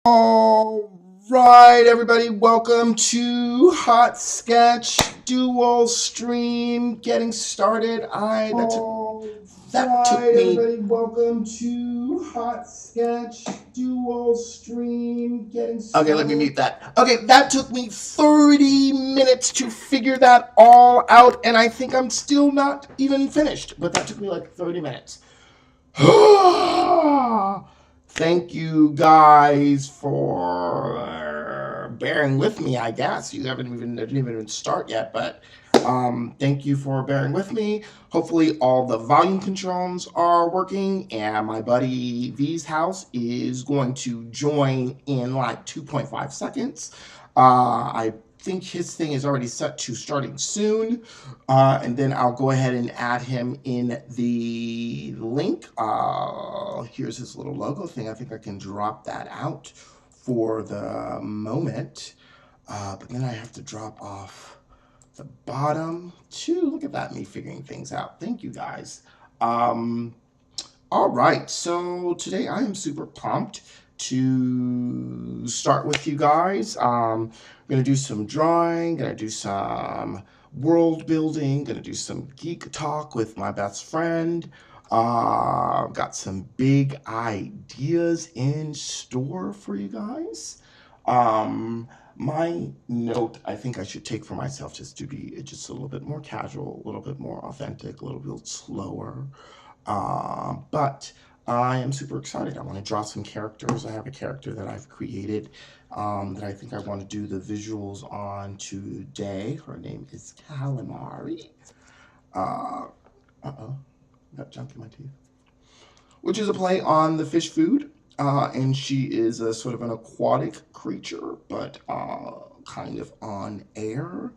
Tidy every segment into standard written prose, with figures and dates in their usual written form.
All right, everybody, welcome to Hot Sketch Dual Stream. Getting started. That took me. Everybody, welcome to Hot Sketch Dual Stream. Getting started. Okay, let me mute that. Okay, that took me 30 minutes to figure that all out, and I think I'm still not even finished. But that took me like 30 minutes. Thank you guys for bearing with me, I guess. You didn't even start yet, but thank you for bearing with me. Hopefully all the volume controls are working, and my buddy V's house is going to join in like 2.5 seconds. I think his thing is already set to starting soon, and then I'll go ahead and add him in the link. Here's his little logo thing. I think I can drop that out for the moment, but then I have to drop off the bottom too. Look at that, me figuring things out. Thank you guys. All right, so today I am super pumped to start with you guys. I'm gonna do some drawing, gonna do some world building, gonna do some geek talk with my best friend. Got some big ideas in store for you guys. My note I think I should take for myself just to be just a little bit more casual, a little bit more authentic, a little bit slower. But I am super excited. I want to draw some characters. I have a character that I've created that I think I want to do the visuals on today. Her name is Khalimari. Got junk in my teeth. Which is a play on the fish food. And she is a sort of an aquatic creature, but kind of on air.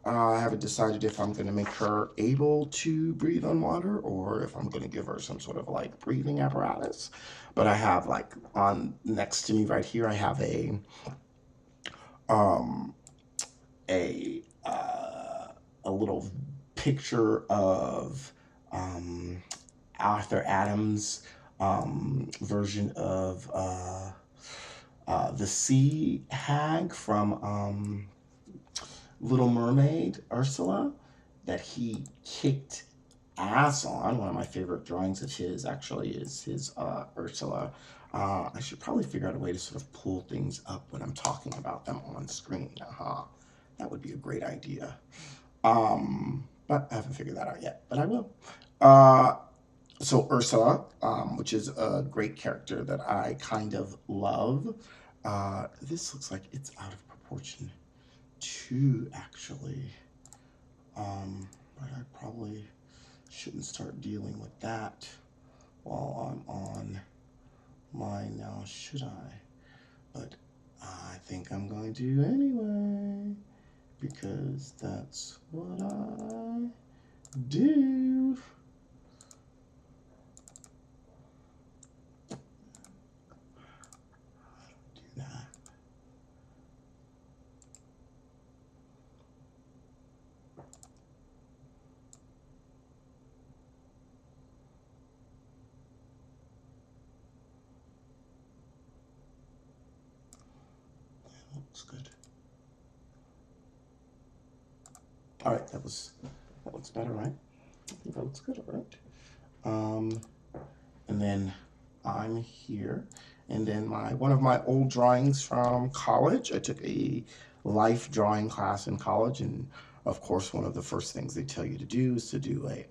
I haven't decided if I'm going to make her able to breathe on water or if I'm going to give her some sort of like breathing apparatus. But I have like on next to me right here, I have a little picture of Arthur Adams' version of the sea hag from Little Mermaid, Ursula, that he kicked ass on. One of my favorite drawings of his actually is his Ursula. I should probably figure out a way to sort of pull things up when I'm talking about them on screen. That would be a great idea. But I haven't figured that out yet, but I will. So Ursula, which is a great character that I kind of love. This looks like it's out of proportion too, actually. But I probably shouldn't start dealing with that while I'm on mine now, should I? But I think I'm going to anyway, because that's what I do. Do that. Looks good. All right, that looks better, right? I think that looks good, all right? And then I'm here, and then one of my old drawings from college. I took a life drawing class in college, and of course, one of the first things they tell you to do is to do a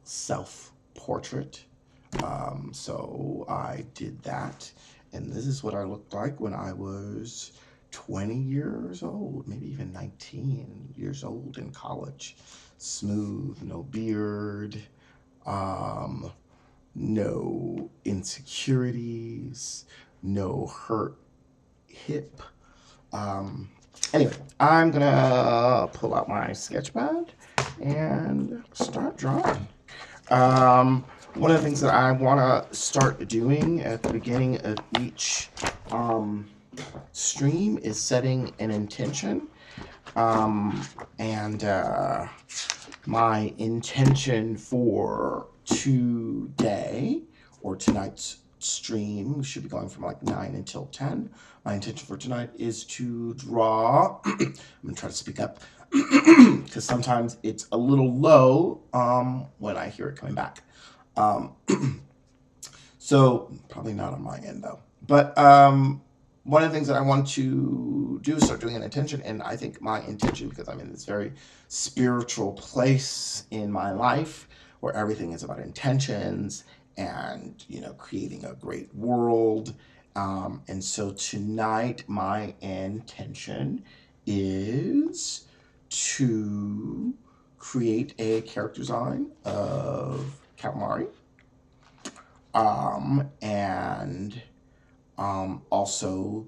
self-portrait. So I did that, and this is what I looked like when I was 20 years old, maybe even 19 years old in college. Smooth, no beard, no insecurities, no hurt hip. Anyway, I'm gonna pull out my sketch pad and start drawing. One of the things that I want to start doing at the beginning of each stream is setting an intention. And my intention for today or tonight's stream. We should be going from like 9 until 10. My intention for tonight is to draw. I'm going to try to speak up because sometimes it's a little low when I hear it coming back. So probably not on my end though. But one of the things that I want to do is start doing an intention, and I think my intention, because I'm in this very spiritual place in my life where everything is about intentions and creating a great world. And so tonight my intention is to create a character design of Khalimari. And also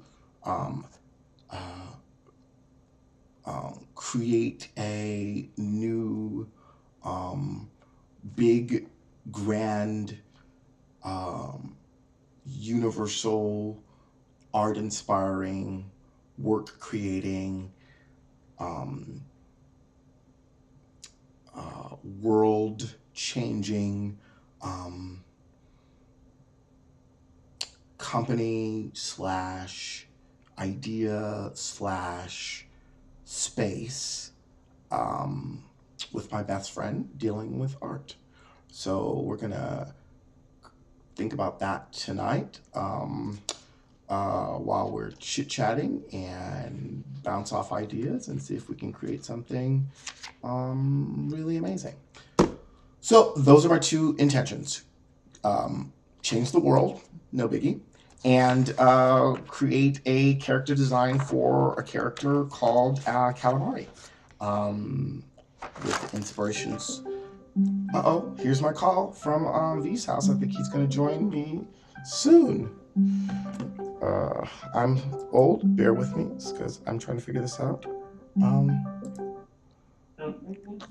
create a new big, grand, universal, art-inspiring, work-creating, world-changing company slash idea slash space with my best friend dealing with art. So we're gonna think about that tonight while we're chit-chatting and bounce off ideas and see if we can create something really amazing. So those are my two intentions. Change the world, no biggie, and create a character design for a character called Khalimari with inspirations. Uh-oh, here's my call from V's house. I think he's going to join me soon. I'm old, bear with me, because I'm trying to figure this out.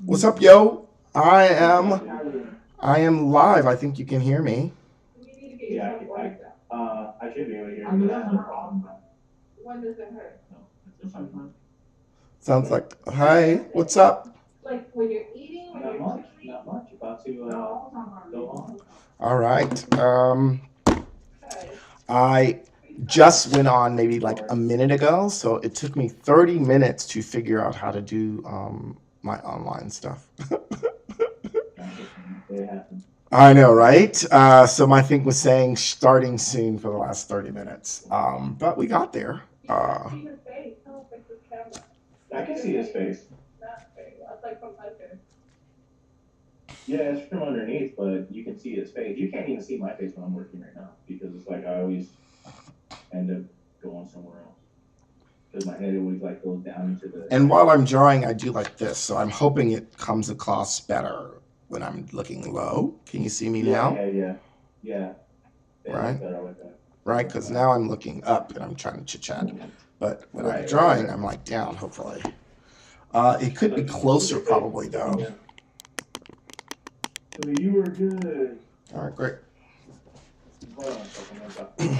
What's up, yo? I am live. I think you can hear me. Yeah, I should be able to hear you. When does it hurt? Sounds like, hi, what's up? Like when you're eating, when not you're much, not much. About to go on. All right. I just went on maybe like a minute ago, so it took me 30 minutes to figure out how to do my online stuff. I know, right? So my thing was saying starting soon for the last 30 minutes. But we got there. I can see his face. Yeah, it's from underneath, but you can see his face. You can't even see my face when I'm working right now because it's like I always end up going somewhere else because my head always like goes down into the. And while I'm drawing, I do like this, so I'm hoping it comes across better when I'm looking low. Can you see me now? Yeah. Right? Right, because now I'm looking up and I'm trying to chit-chat. But when I'm drawing, I'm like down, hopefully. It could be closer probably, though. So you were good. All right, great. Hold on a second.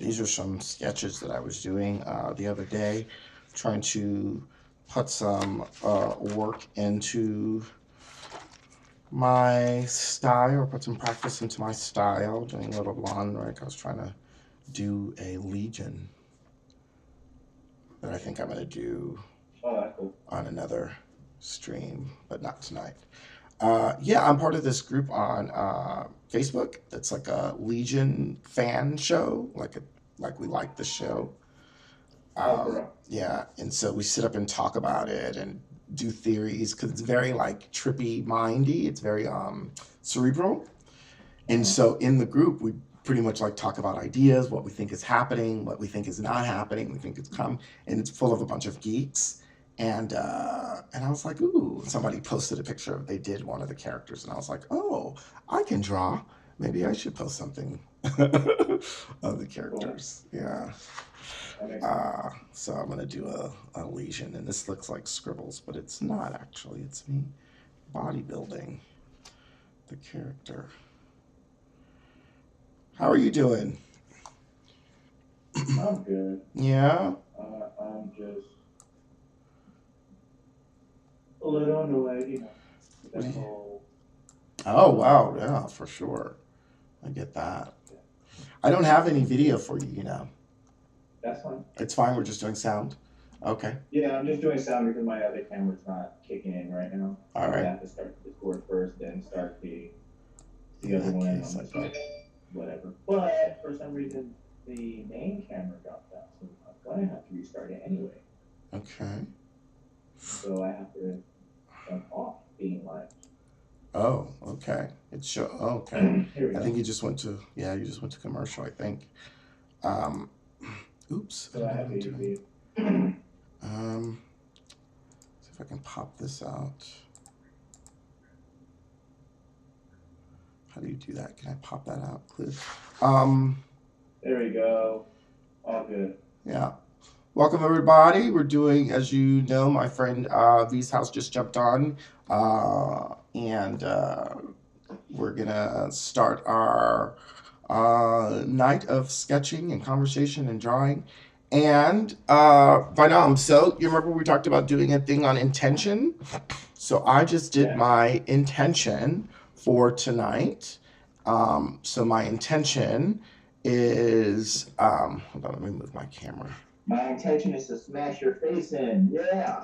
These are some sketches that I was doing the other day, trying to put some work into my style, or put some practice into my style, doing a little blonde, right? I was trying to do a Legion that I think I'm going to do on another stream, but not tonight. Yeah, I'm part of this group on Facebook that's like a Legion fan show, like we like the show. Yeah, and so we sit up and talk about it and do theories because it's very like trippy, mindy. It's very cerebral, and so in the group we pretty much like talk about ideas, what we think is happening, what we think is not happening. We think it's come, and it's full of a bunch of geeks. And I was like, ooh, somebody posted a picture of they did one of the characters, and I was like, oh, I can draw. Maybe I should post something of the characters. Yeah. So I'm gonna do a lesion, and this looks like scribbles, but it's not actually. It's me bodybuilding the character. How are you doing? I'm good. Yeah. I'm just a little annoyed, you know, with What do that you- whole. Oh, wow. Yeah, for sure. I get that. Yeah. I don't have any video for you, you know. That's fine. It's fine. We're just doing sound. Okay. Yeah, I'm just doing sound because my other camera's not kicking in right now. All I right. have to start the Discord first, then start the In other that one case, on my I side. Whatever. But for some reason, the main camera dropped out, so I'm gonna have to restart it anyway. Okay. So I have to jump off being live. Oh, okay. It's show. Okay. Here we I go. think you just went to commercial. I think. Oops. So I have to doing- use See if I can pop this out. How do you do that? Can I pop that out, please? There we go. All good. Yeah. Welcome everybody. We're doing, as you know, my friend V's house just jumped on, and we're gonna start our night of sketching and conversation and drawing. And by now you remember we talked about doing a thing on intention? So I just did my intention for tonight. So my intention is, hold on, let me move my camera. My intention is to smash your face in. Yeah.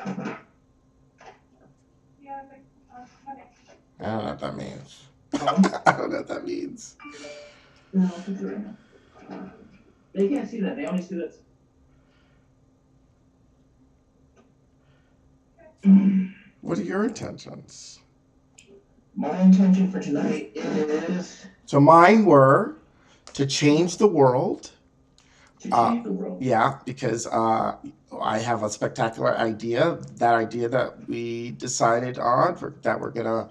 I don't know what that means. I don't know what that means. They can't see that. They only see this. What are your intentions? My intention for tonight is So mine were to change the world. to change the world. Yeah, because I have a spectacular idea. That idea that we decided on that we're gonna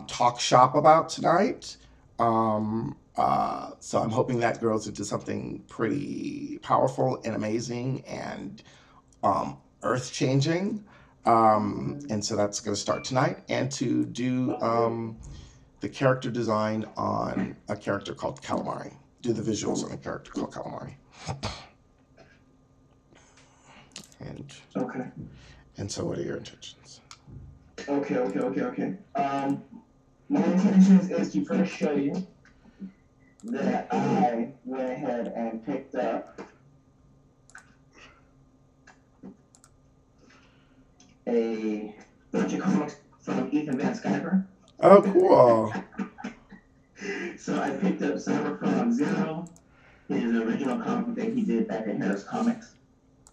talk shop about tonight. So I'm hoping that grows into something pretty powerful and amazing and earth changing. And so that's going to start tonight, and to do the character design on a character called Khalimari. Do the visuals on a character called Khalimari. And Okay. And so, what are your intentions? Okay. My intentions is to first show you that I went ahead and picked up a bunch of comics from Ethan Van Sciver. Oh, cool. So I picked up Cyberpunk Zero, his original comic that he did back at Harris Comics.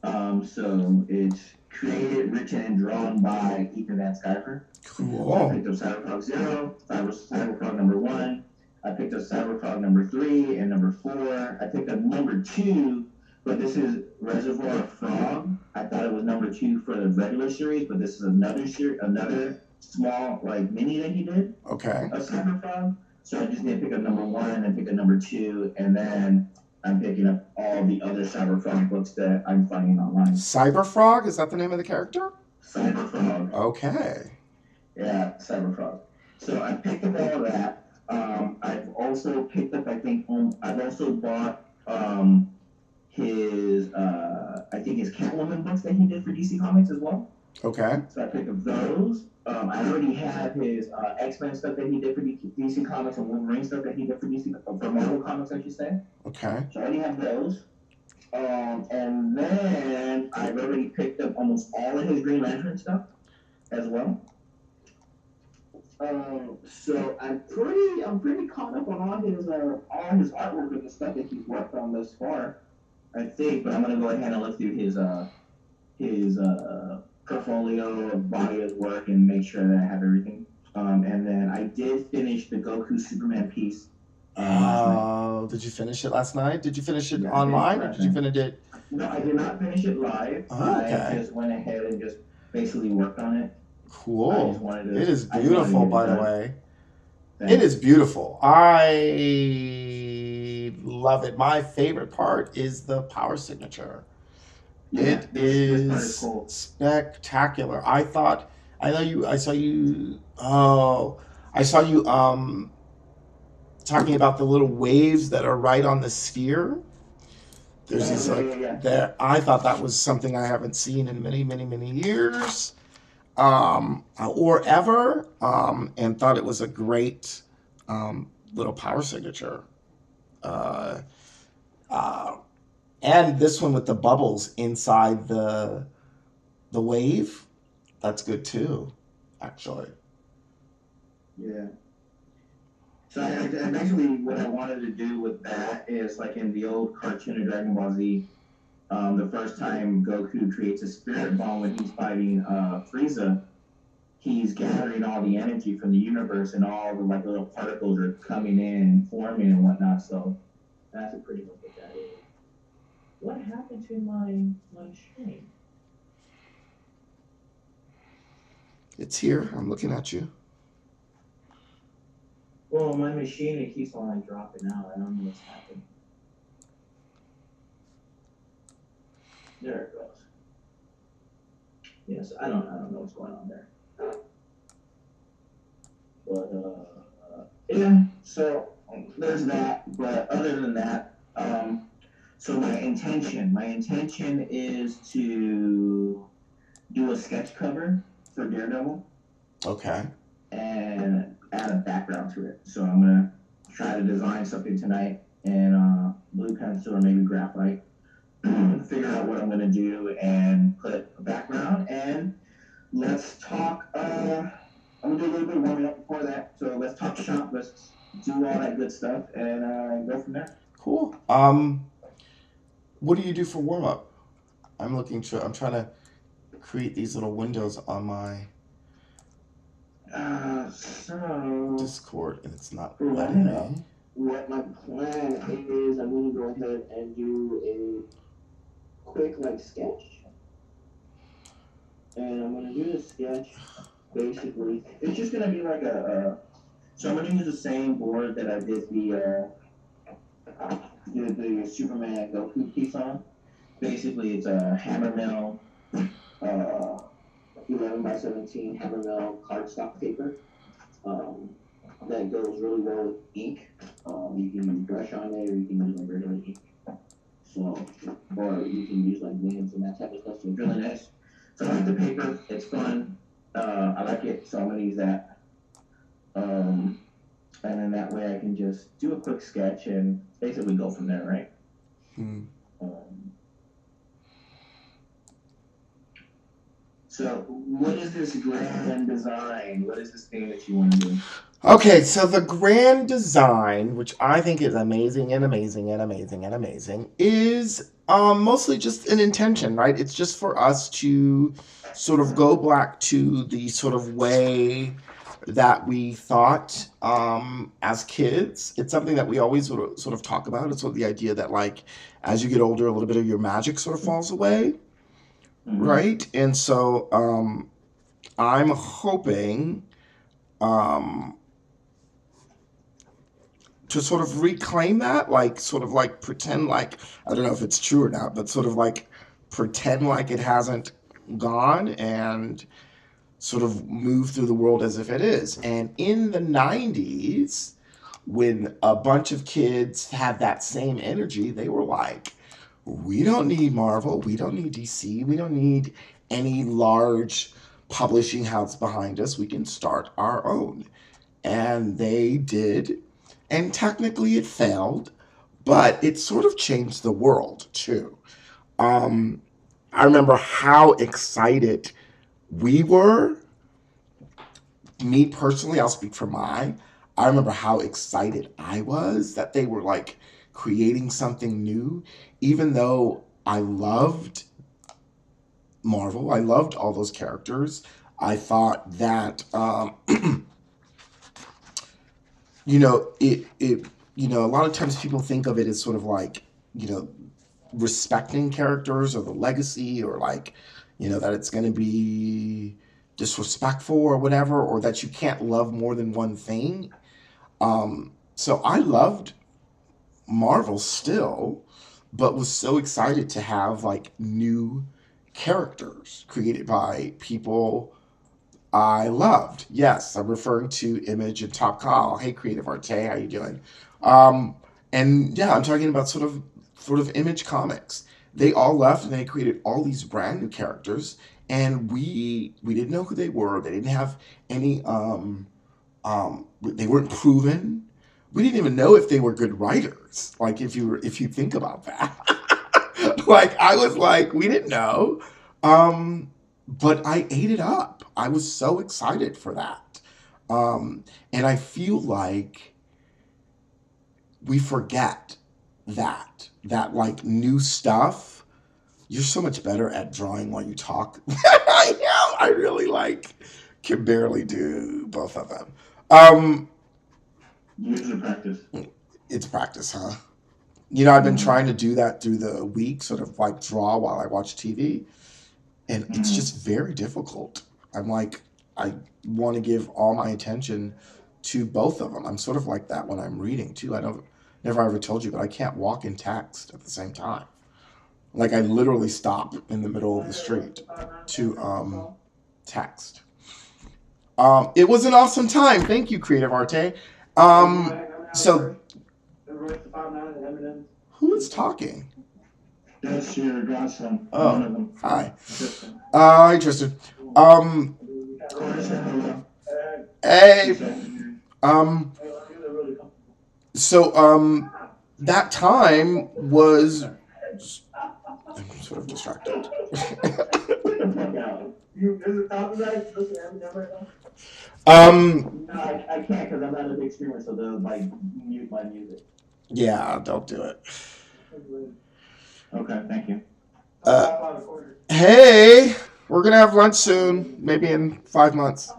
So it's created, written, and drawn by Ethan Van Sciver. Cool. So I picked up Cyberpunk Zero, Cyberpunk number 1. I picked up Cyberpunk number 3 and number 4. I picked up number 2, but this is Reservoir of Frog. I thought it was number 2 for the regular series, but this is another small mini that he did. Okay. Of Cyberpunk. So I just need to pick up number 1 and pick up number 2, and then I'm picking up all the other Cyberpunk books that I'm finding online. Cyberfrog? Is that the name of the character? Cyberpunk. Okay. Yeah, Cyberpunk. So I picked up all of that. I've also picked up, I've also bought his Catwoman books that he did for DC Comics as well. Okay. So I picked up those. I already have his X-Men stuff that he did for DC Comics and Wolverine stuff that he did for Marvel Comics, I should say. Okay. So I already have those. And then I've already picked up almost all of his Green Lantern stuff as well. So I'm pretty caught up on all his artwork and the stuff that he's worked on thus far, I think. But I'm gonna go ahead and look through his portfolio, body of work, and make sure that I have everything. And then I did finish the Goku Superman piece. Did you finish it last night? Did you finish it online, or did you finish it? No, I did not finish it live. Oh, okay. I just went ahead and just basically worked on it. Cool. It is beautiful, by the way. It is beautiful. I love it. My favorite part is the power signature. Yeah, it is cool. Spectacular. I saw you talking about the little waves that are right on the sphere. There's there. I thought that was something I haven't seen in many, many, many years. or ever, and thought it was a great little power signature. Uh, uh, and this one with the bubbles inside the wave, that's good too, actually. Yeah. So basically what I wanted to do with that is like in the old cartoon of Dragon Ball Z, the first time Goku creates a spirit bomb when he's fighting Frieza, he's gathering all the energy from the universe and all the like little particles are coming in and forming and whatnot. So that's pretty much what that is. What happened to my stream? It's here. I'm looking at you. Well, my machine it keeps on like dropping out. I don't know what's happening. There it goes. Yes, I don't know what's going on there. But yeah, so there's that. But other than that, so my intention is to do a sketch cover for Daredevil. Okay. And add a background to it. So I'm gonna try to design something tonight in blue pencil or maybe graphite. Figure out what I'm gonna do and put a background. And let's talk. I'm gonna do a little bit of warming up before that. So let's talk shop. Let's do all that good stuff and go from there. Cool. What do you do for warm up? I'm trying to create these little windows on my So Discord, and it's not for letting warming me. what my plan is, I'm gonna go ahead and do a quick like sketch, and I'm gonna do the sketch. Basically, it's just gonna be like so I'm gonna use the same board that I did the Superman Goku piece on. Basically, it's a hammer mill, 11 by 17 hammer mill cardstock paper. That goes really well with ink. You can use brush on it, or you can use like regular ink. So, or you can use like nibs and that type of stuff. So it's really nice. So I like the paper. It's fun. I like it, so I'm gonna use that. And then that way I can just do a quick sketch and basically go from there, right? So what is this grand design? What is this thing that you want to do? Okay, so the grand design, which I think is amazing and amazing and amazing and amazing, is mostly just an intention, right? It's just for us to sort of go back to the sort of way that we thought as kids. It's something that we always sort of talk about. It's sort of the idea that, like, as you get older, a little bit of your magic sort of falls away, right? And so I'm hoping to sort of reclaim that, like sort of like pretend like, I don't know if it's true or not, but sort of like pretend like it hasn't gone and sort of move through the world as if it is. And in the 90s, when a bunch of kids had that same energy, they were like, we don't need Marvel, we don't need DC, we don't need any large publishing house behind us, we can start our own. And they did, and technically it failed, but it sort of changed the world too. I remember how excited we were. Me personally, I'll speak for I remember how excited I was that they were like creating something new, even though I loved Marvel, I loved all those characters. I thought that a lot of times people think of it as sort of like, respecting characters or the legacy, or like, that it's going to be disrespectful or whatever, or that you can't love more than one thing. So I loved Marvel still, but was so excited to have like new characters created by people I loved. Yes, I'm referring to Image and Top Call. Hey, Creative Arte, how you doing? Um, and yeah, I'm talking about sort of Image Comics. They all left and they created all these brand new characters, and we didn't know who they were. They didn't have any they weren't proven. We didn't even know if they were good writers. Like if you think about that, like I was like we didn't know, but I ate it up. I was so excited for that, and I feel like we forget that like new stuff. You're so much better at drawing while you talk. I am. I really like can barely do both of them. Um, Usually practice. it's practice, huh? You know, I've been trying to do that through the week, sort of like draw while I watch TV, and it's just very difficult. I'm like, I want to give all my attention to both of them. I'm sort of like that when I'm reading too. I don't never ever told you, but I can't walk and text at the same time. Like I literally stop in the middle of the street to text. It was an awesome time. Thank you, Creative Arte. So who is talking? That's your godson. Oh, hi. Hi, Tristan. Um, hey. Um, so that time was. I'm sort of distracted. No, I can't because I'm not a big streamer, so they'll like mute my music. Yeah, don't do it. Okay, thank you. Hey, we're gonna have lunch soon, maybe in 5 months.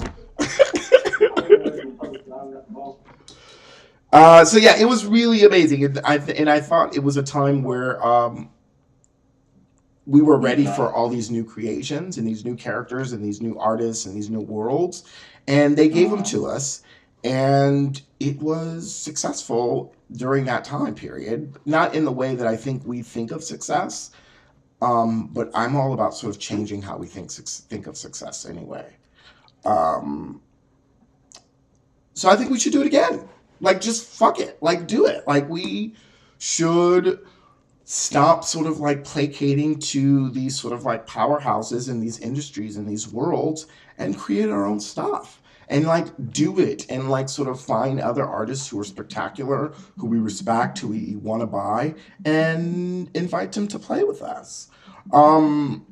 So yeah, it was really amazing, and I thought it was a time where we were ready for all these new creations and these new characters and these new artists and these new worlds, and they gave them to us, and it was successful during that time period. Not in the way that I think we think of success, but I'm all about sort of changing how we think of success anyway. Um, so I think we should do it again. Like, just fuck it. Like, do it. Like, we should stop sort of like placating to these sort of like powerhouses in these industries and these worlds and create our own stuff and like do it and like sort of find other artists who are spectacular, who we respect, who we want to buy, and invite them to play with us. Um,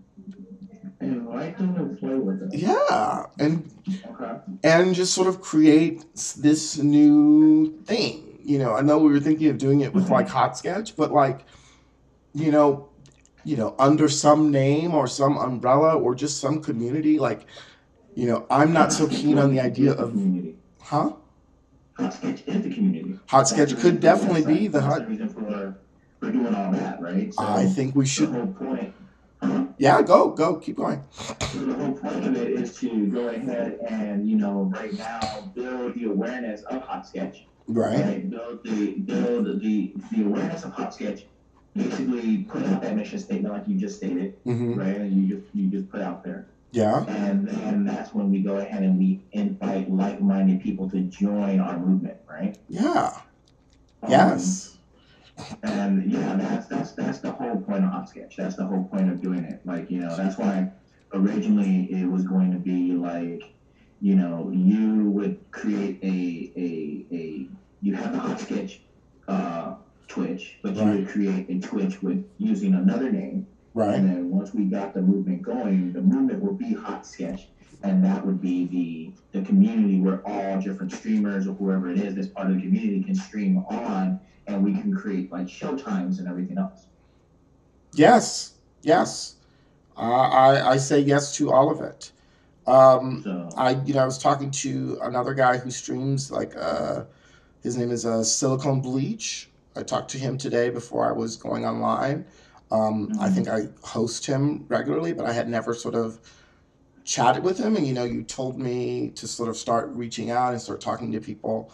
Invite them to play with us. yeah, Okay. and just sort of create this new thing. You know, I know we were thinking of doing it with like Hotsketch, but like, you know, under some name or some umbrella or just some community. Like, I'm not so keen on the idea of, Community. huh? Hotsketch is the community. Hotsketch could definitely be the That's hot. the reason for doing all that, right? So I think we the should. whole point. Yeah, go, keep going. So the whole point of it is to go ahead and, right now build the awareness of Hotsketch. Right. Right? Build the awareness of Hotsketch. Basically put out that mission statement like you just stated, right? And you just put out there. Yeah. And that's when we go ahead and we invite like-minded people to join our movement, right? Yeah. Yes. And yeah, that's the whole point of Hopsketch. That's the whole point of doing it. Like, that's why originally it was going to be like, you would create you have the Hopsketch Twitch, but you would create a Twitch with using another name. Right. And then once we got the movement going, the movement would be Hotsketch, and that would be the community where all different streamers or whoever it is that's part of the community can stream on, and we can create like show times and everything else. Yes. I say yes to all of it. I was talking to another guy who streams like his name is Silicone Bleach. I talked to him today before I was going online. I think I host him regularly, but I had never sort of chatted with him. And, you told me to sort of start reaching out and start talking to people.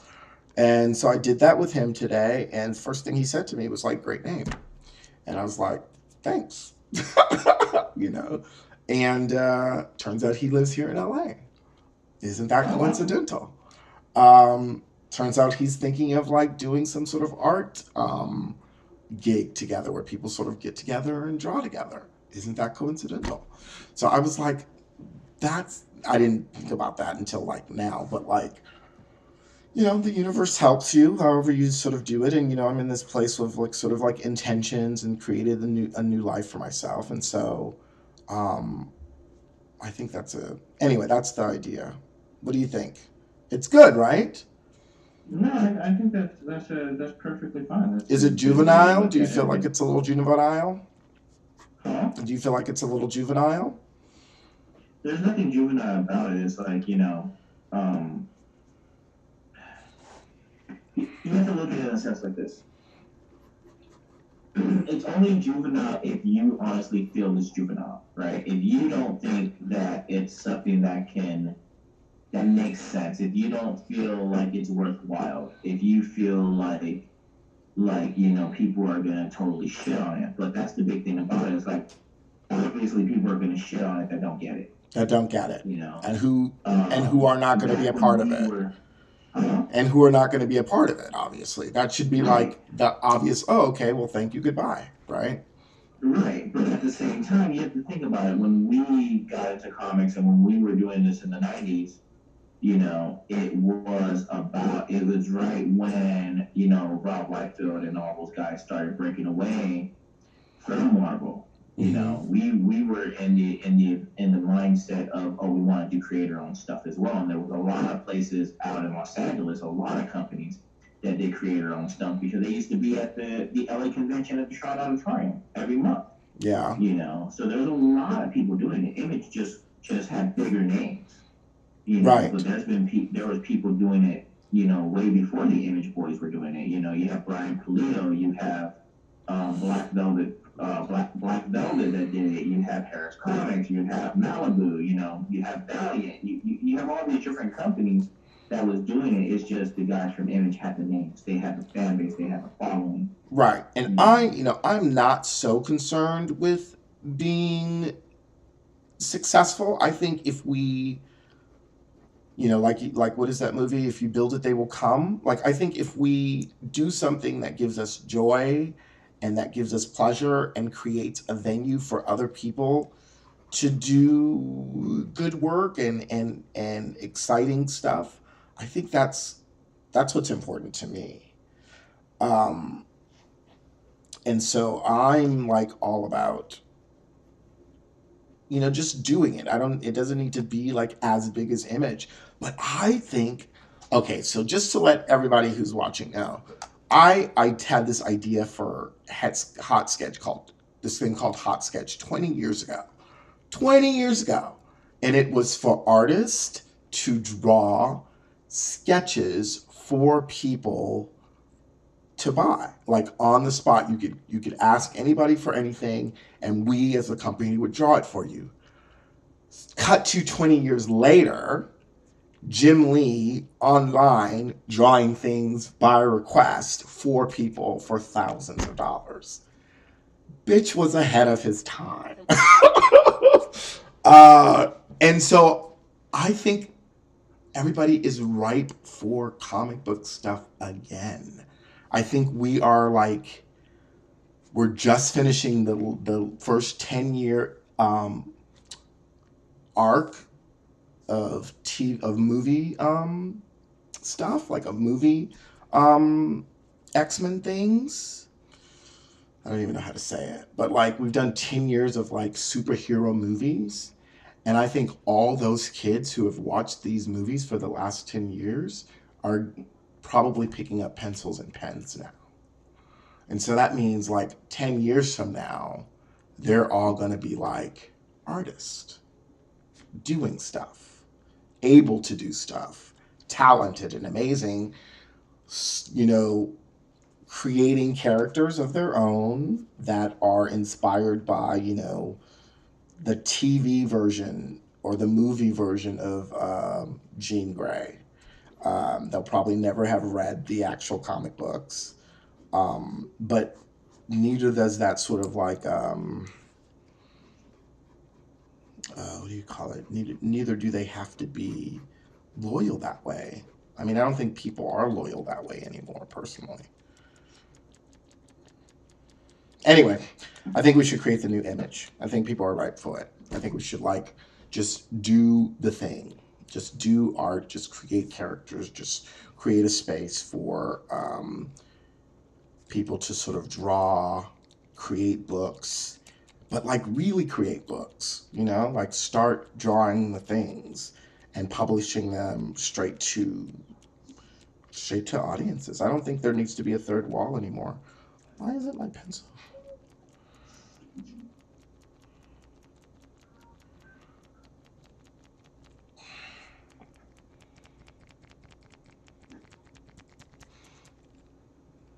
And so I did that with him today. And first thing he said to me was like, great name. And I was like, thanks. And turns out he lives here in LA. Isn't that coincidental? Turns out he's thinking of like doing some sort of art gig together where people sort of get together and draw together. Isn't that coincidental? So I was like, that's, I didn't think about that until like now, but like, the universe helps you however you sort of do it. And, I'm in this place of like sort of like intentions and created a new life for myself. And so, um, I think anyway, that's the idea. What do you think? It's good, right? No, I think that's perfectly fine. That's Is a it good way to juvenile? look Do you at feel it. like it's a little juvenile? Huh? Do you feel like it's a little juvenile? There's nothing juvenile about it. It's like, um, you have to look at it in a sense like this. It's only juvenile if you honestly feel it's juvenile, right? If you don't think that it's something that makes sense, if you don't feel like it's worthwhile, if you feel like people are gonna totally shit on it. But that's the big thing about it. It's like obviously people are gonna shit on it that don't get it. That don't get it, You know, and who are not going to be a back part when of we it, were, huh? and who are not going to be a part of it. Obviously, that should be Right, like the obvious. Oh, okay. Well, thank you. Goodbye. Right. right. But at the same time, you have to think about it. When we got into comics and when we were doing this in the '90s, it was right when Rob Liefeld and all those guys started breaking away from Marvel. Mm-hmm. We were in the mindset of, oh, we want to do create our own stuff as well. And there was a lot of places out in Los Angeles, a lot of companies that did create their own stuff because they used to be at the LA convention at the Shard Auditorium every month. Yeah. So there's a lot of people doing it. Image just had bigger names. But Right. there was people doing it, way before the Image Boys were doing it. You have Brian Pulido, you have Black Velvet, Black Velvet that did it. You have Harris Comics, you have Malibu, you have Valiant. You have all these different companies that was doing it. It's just the guys from Image had the names, they had the fan base, they had the following. Right. And You know, I'm not so concerned with being successful. I think if we, like what is that movie? If you build it, they will come. Like I think if we do something that gives us joy and that gives us pleasure and creates a venue for other people to do good work and exciting stuff, I think that's what's important to me. Um, and so I'm like all about just doing it. It doesn't need to be like as big as Image, but I think, okay, so just to let everybody who's watching know, I had this idea for hot sketch called this thing called Hot Sketch 20 years ago. 20 years ago. And it was for artists to draw sketches for people to buy. Like on the spot, you could ask anybody for anything, and we as a company would draw it for you. Cut to 20 years later, Jim Lee online drawing things by request for people for thousands of dollars. Bitch was ahead of his time. And so I think everybody is ripe for comic book stuff again. I think we're just finishing the first 10-year arc of movie stuff, like of movie X-Men things. I don't even know how to say it, but like we've done 10 years of like superhero movies. And I think all those kids who have watched these movies for the last 10 years are probably picking up pencils and pens now. And so that means like 10 years from now, they're all going to be like artists, doing stuff, able to do stuff, talented and amazing, you know, creating characters of their own that are inspired by, the TV version or the movie version of Jean Grey. They'll probably never have read the actual comic books, but neither does that sort of like what do you call it? Neither do they have to be loyal that way. I mean, I don't think people are loyal that way anymore, personally. Anyway, I think we should create the new Image. I think people are ripe for it. I think we should like just do the thing. Just do art. Just create characters. Just create a space for people to sort of draw, create books, but like really create books, like start drawing the things and publishing them straight to audiences. I don't think there needs to be a third wall anymore. Why isn't my pencil?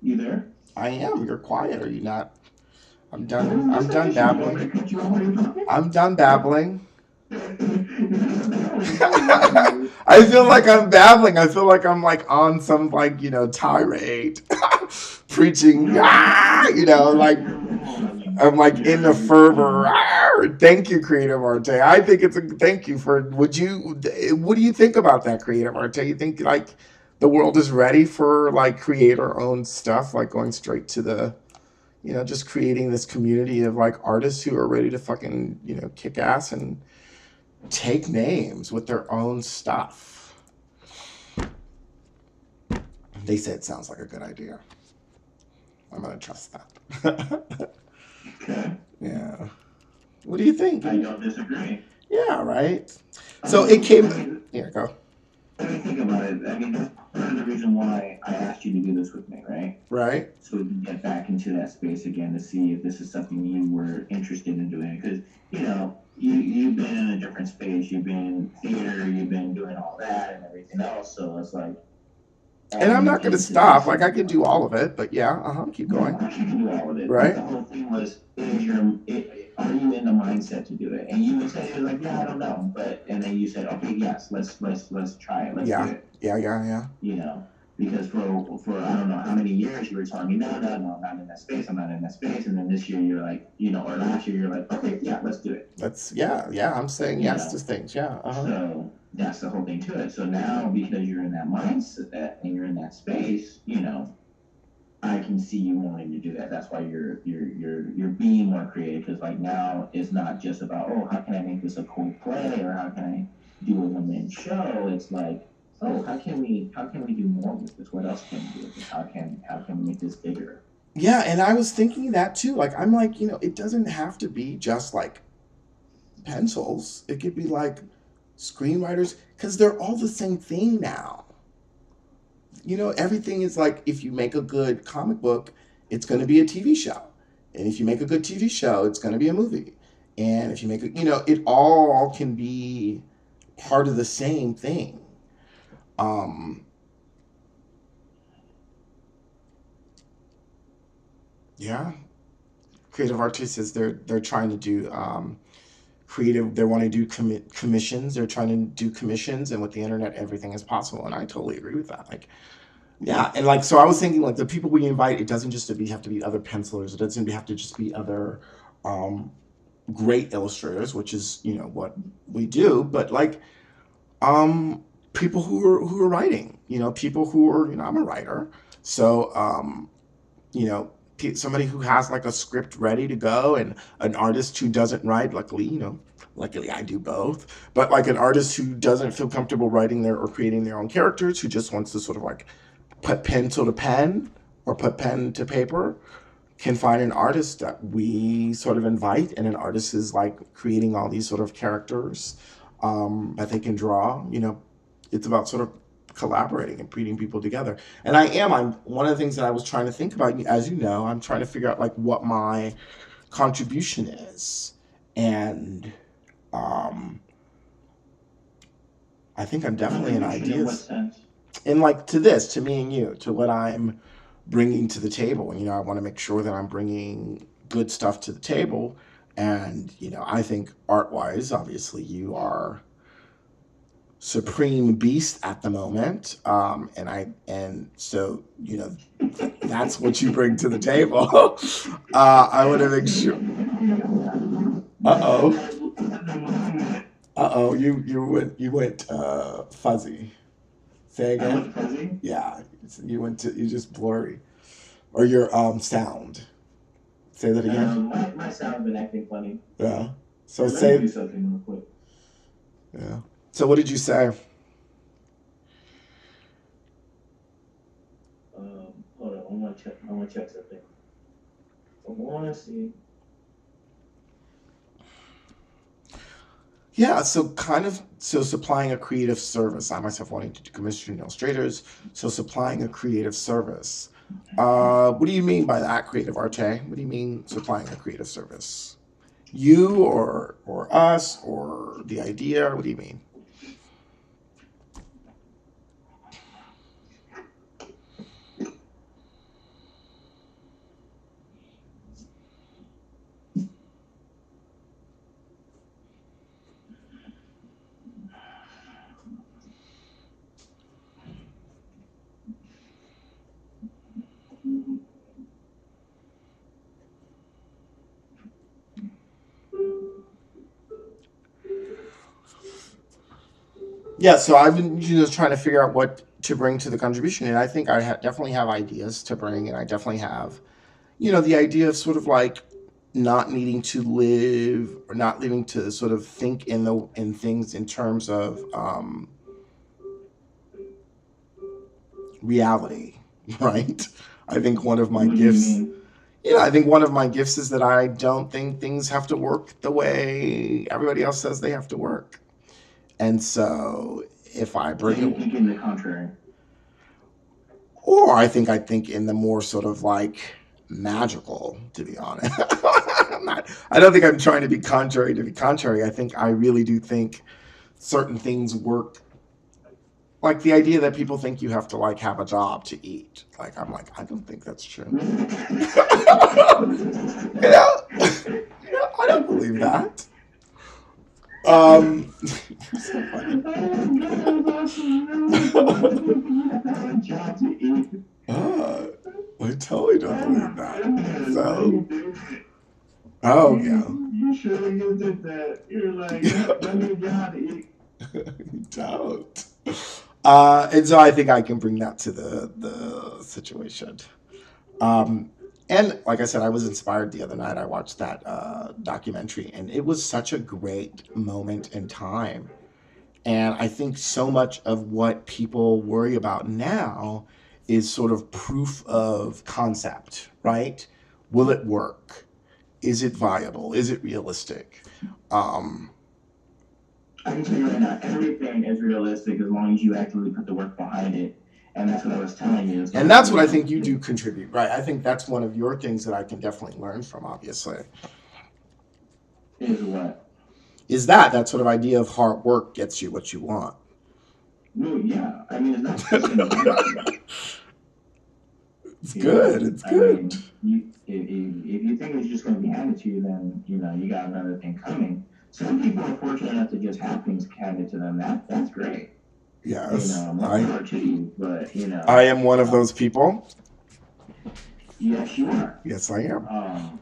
You there? I am. You're quiet. Are you not? I'm done. I'm done babbling. I'm done babbling. I feel like I'm babbling. I feel like I'm like on some like tirade, preaching. Like I'm like in the fervor. Thank you, Creative Arte. I think it's a thank you for. Would you? What do you think about that, Creative Arte? You think like the world is ready for like creator-owned stuff, like going straight to the just creating this community of like artists who are ready to fucking, kick ass and take names with their own stuff. They say it sounds like a good idea. I'm gonna trust that. Okay. Yeah. What do you think? I don't disagree. Yeah, right. So it came. Yeah, go. Let me think about it. I mean, that's part of the reason why I asked you to do this with me, right? Right. So we can get back into that space again to see if this is something you were interested in doing. Because, you've been in a different space. You've been in theater. You've been doing all that and everything else. So it's like. And I'm not going to stop. Like, I could do all of it. But yeah, keep going. I can do all of it. Right. The whole thing was, are you in the mindset to do it? And you said, you're like, yeah, I don't know. And then you said, okay, yes, let's try it. Let's do it. Yeah. Because for I don't know how many years you were telling me, no, I'm not in that space. I'm not in that space. And then this year you're like, or last year you're like, okay, yeah, let's do it. I'm saying yes to things. Yeah. So that's the whole thing to it. So now, because you're in that mindset and you're in that space, I can see you wanting to do that. That's why you're being more creative. Because like now it's not just about, oh, how can I make this a cool play, or how can I do a one-man show? It's like, oh, how can we do more with this? What else can we do with this? How can we make this bigger? Yeah, and I was thinking that too. Like I'm like, it doesn't have to be just like pencils. It could be like screenwriters, because they're all the same thing now. Everything is like, if you make a good comic book, it's going to be a TV show. And if you make a good TV show, it's going to be a movie. And if you make it all can be part of the same thing. Yeah. Creative artists is they're trying to do creative. They want to do commissions. They're trying to do commissions, and with the internet, everything is possible. And I totally agree with that. Like, yeah, and like, so I was thinking, like, the people we invite, it doesn't just have to be other pencilers. It doesn't have to just be other um, great illustrators, which is what we do. But like, people who are writing, people who are, I'm a writer, so you know somebody who has like a script ready to go, and an artist who doesn't write. Luckily I do both, but like an artist who doesn't feel comfortable writing their or creating their own characters, who just wants to sort of like put pencil to pen or put pen to paper, can find an artist that we sort of invite, and an artist is like creating all these sort of characters that they can draw. It's about sort of collaborating and bringing people together. And I'm one of the things that I was trying to think about, as I'm trying to figure out like what my contribution is. And I think I'm definitely in ideas. And like to me and you, to what I'm bringing to the table. And, I want to make sure that I'm bringing good stuff to the table. And, I think art-wise, obviously you are supreme beast at the moment, and so that's what you bring to the table. I want to make sure. You went fuzzy. Say again. Fuzzy? Yeah, you just blurry, or your sound. Say that again. My sound's been acting funny. Yeah. So Let me do something real quick. Yeah. So what did you say? Hold on, I want to check. I want to check something. I want to see. Yeah, so kind of so supplying a creative service. I myself wanting to do commission illustrators, so supplying a creative service. What do you mean by that, creative Arte? What do you mean supplying a creative service? You or us or the idea? What do you mean? Yeah, so I've been just trying to figure out what to bring to the contribution, and I think definitely have ideas to bring, and I definitely have, the idea of sort of like not needing to live or not needing to sort of think in things in terms of reality, right? I think one of my What do you gifts, mean? I think one of my gifts is that I don't think things have to work the way everybody else says they have to work. And so if I So bring you it, think in the contrary? or I think in the more sort of like magical, to be honest. I don't think I'm trying to be contrary to be contrary. I think I really do think certain things work, like the idea that people think you have to like have a job to eat. Like I'm like, I don't think that's true. you know, I don't believe that. Um, you're so funny. uh, I totally don't believe that. So, oh yeah, You sure you did that? You're like, don't need job to eat. don't. And so I think I can bring that to the situation. Um, and like I said, I was inspired the other night. I watched that documentary, and it was such a great moment in time. And I think so much of what people worry about now is sort of proof of concept, right? Will it work? Is it viable? Is it realistic? Um, I can tell you right now, everything is realistic as long as you actually put the work behind it. And that's what I was telling you. It's and like, that's what I think you do contribute, right? I think that's one of your things that I can definitely learn from, obviously. is what? Is that sort of idea of hard work gets you what you want? No, yeah. I mean, it's not just going to be handed to you. It's You know, good. It's I good. mean, if you think it's just going to be handed to you, then you got another thing coming. Some people are fortunate enough to just have things handed to them. That's great. Yes, More power to you. But I am one of those people. yes, you are. Yes, I am.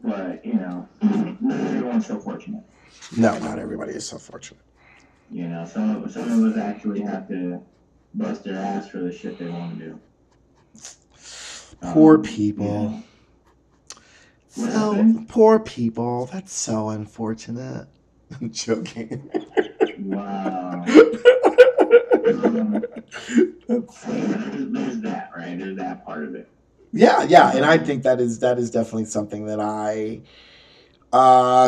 But not everyone's so fortunate. No, not everybody is so fortunate. Some of us actually have to bust their ass for the shit they want to do. Poor people. What So happened? poor people. That's so unfortunate. I'm joking. Wow. There's that, right? There's that part of it. Yeah, and I think that is definitely something that I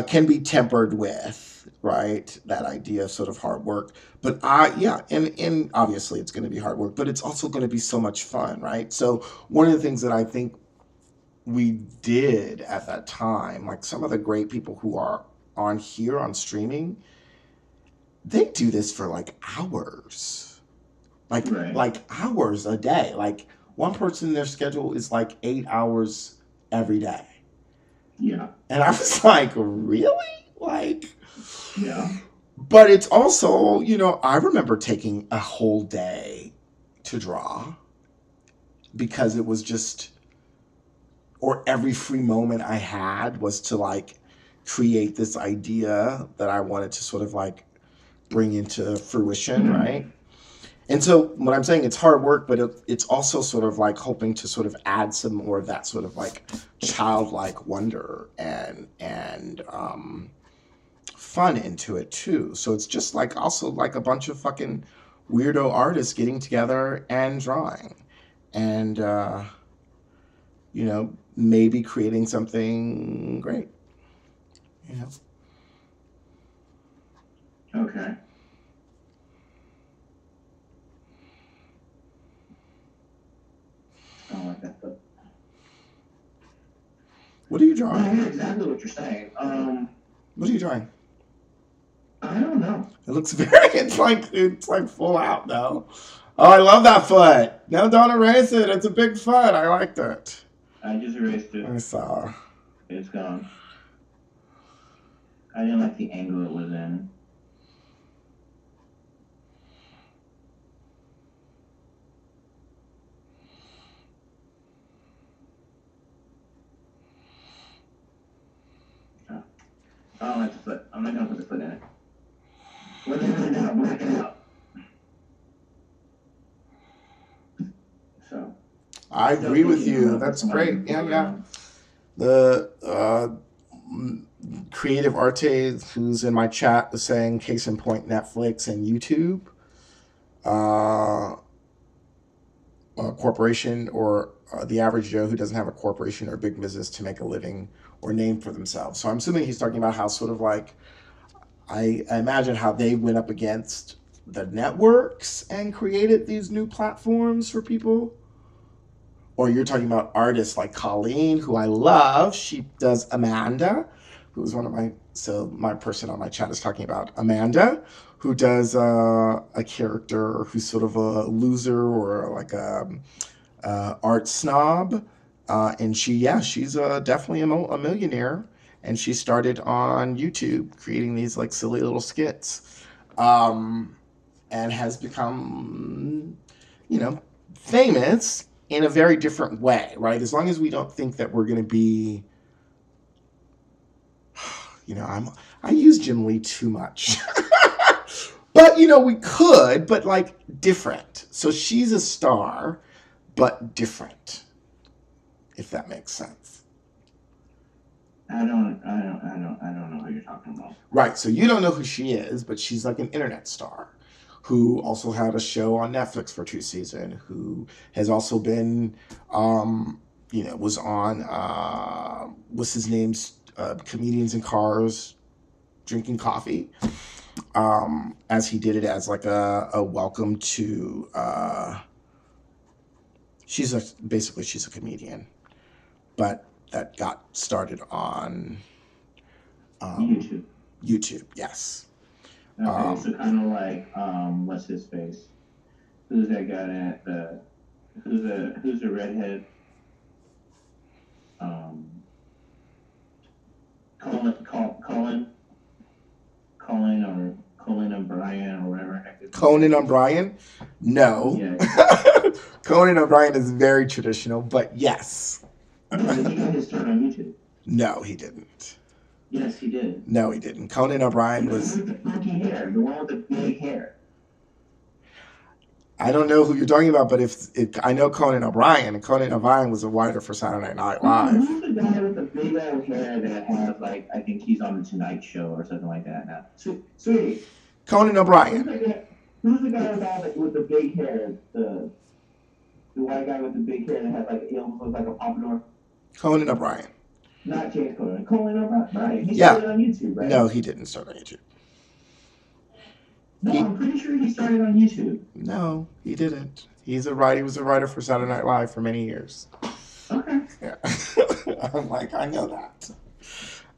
can be tempered with, right? That idea of sort of hard work. But yeah, and obviously it's going to be hard work, but it's also going to be so much fun, right? So one of the things that I think we did at that time, like some of the great people who are on here on streaming, they do this for like hours, Right. like hours a day. Like one person, their schedule is like 8 hours every day. Yeah. And I was like, really? Like, Yeah. but it's also, I remember taking a whole day to draw because it was just, or every free moment I had was to like create this idea that I wanted to sort of like bring into fruition, right? And so what I'm saying, it's hard work, but it's also sort of like hoping to sort of add some more of that sort of like childlike wonder and fun into it too. So it's just like also like a bunch of fucking weirdo artists getting together and drawing, and maybe creating something great. You know. Okay. I don't like that, but What are you drawing? I hear exactly what you're saying. What are you drawing? I don't know. It looks very. It's like full out now. Oh, I love that foot. No, don't erase it. It's a big foot. I liked it. I just erased it. I saw. It's gone. I didn't like the angle it was in. I don't like the foot. I'm not gonna put the foot in it. We're taking it out. Black it out. So. I agree with you. That's great. Yeah. The Creative Arte, who's in my chat, was saying case in point Netflix and YouTube, a corporation or the average Joe who doesn't have a corporation or a big business to make a living or name for themselves. So I'm assuming he's talking about how sort of like I imagine how they went up against the networks and created these new platforms for people. Or you're talking about artists like Colleen, who I love. She does Amanda, who's one of my person on my chat is talking about Amanda, who does a character who's sort of a loser or like a art snob. And she's definitely a millionaire. And she started on YouTube creating these like silly little skits. And has become, famous in a very different way, right? As long as we don't think that we're going to be, I use Jim Lee too much. But, we could, but like different. So she's a star, but different, if that makes sense. I don't know who you're talking about. Right. So you don't know who she is, but she's like an internet star who also had a show on Netflix for 2 seasons, who has also been, was on, what's his name's, Comedians in Cars, Drinking Coffee, as he did it as like a welcome to, she's a comedian, but that got started on YouTube, yes. Okay, so kind of like what's his face? Who's that guy that who's the redhead? Colin O'Brien or whatever. Conan O'Brien? No. Yeah. Conan O'Brien is very traditional, but yes. Did he get his start on YouTube? No, he didn't. Yes, he did. No, he didn't. Conan O'Brien was the funky hair, the one with the big hair. I don't know who you're talking about, but if I know Conan O'Brien, and Conan O'Brien was a writer for Saturday Night Live. Who's the guy with the big old hair that has like I think he's on the Tonight Show or something like that now? Sweetie. Conan O'Brien. Who's the guy with the big hair? The white guy with the big hair that has like he almost looks like a pompadour. Conan O'Brien. Not James Conan. Conan O'Brien. He started on YouTube, right? No, he didn't start on YouTube. No, I'm pretty sure he started on YouTube. No, he didn't. He was a writer for Saturday Night Live for many years. Okay. Yeah. I'm like, I know that.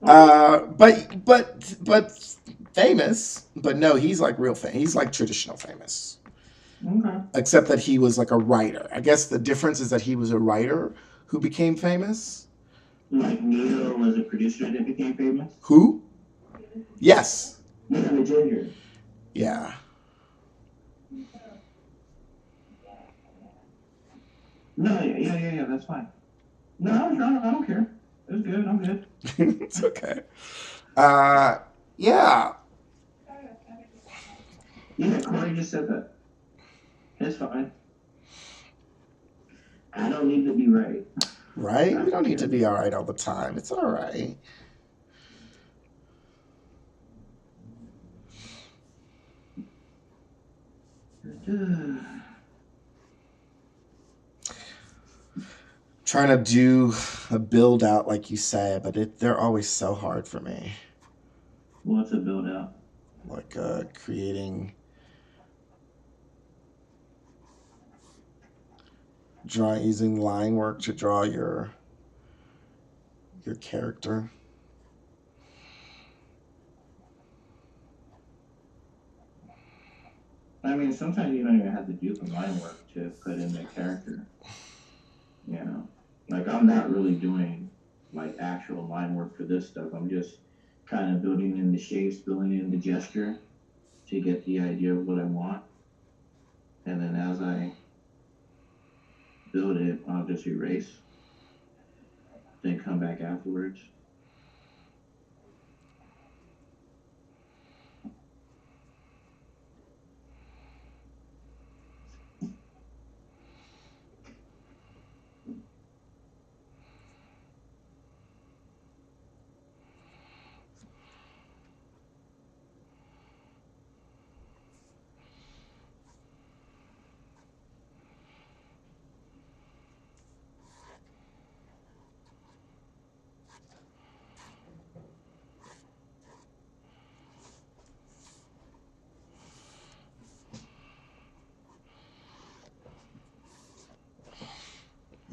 But famous. But no, he's like real famous. He's like traditional famous. Okay. Except that he was like a writer. I guess the difference is that he was a writer who became famous. Like Neil was a producer that became famous? Who? Yes. Yeah, the ginger. Yeah. No, yeah, that's fine. No, I don't care. It was good, I'm good. It's okay. Yeah. Yeah, Corey just said that. It's fine. I don't need to be right. Right? We don't need to be all right all the time. It's all right. Trying to do a build out like you say, but they're always so hard for me. What's a build out? Like creating, using line work to draw your character. I mean, sometimes you don't even have to do the line work to put in the character. You know, like I'm not really doing like actual line work for this stuff. I'm just kind of building in the shapes, building in the gesture to get the idea of what I want. And then as I build it, I'll just erase, then come back afterwards.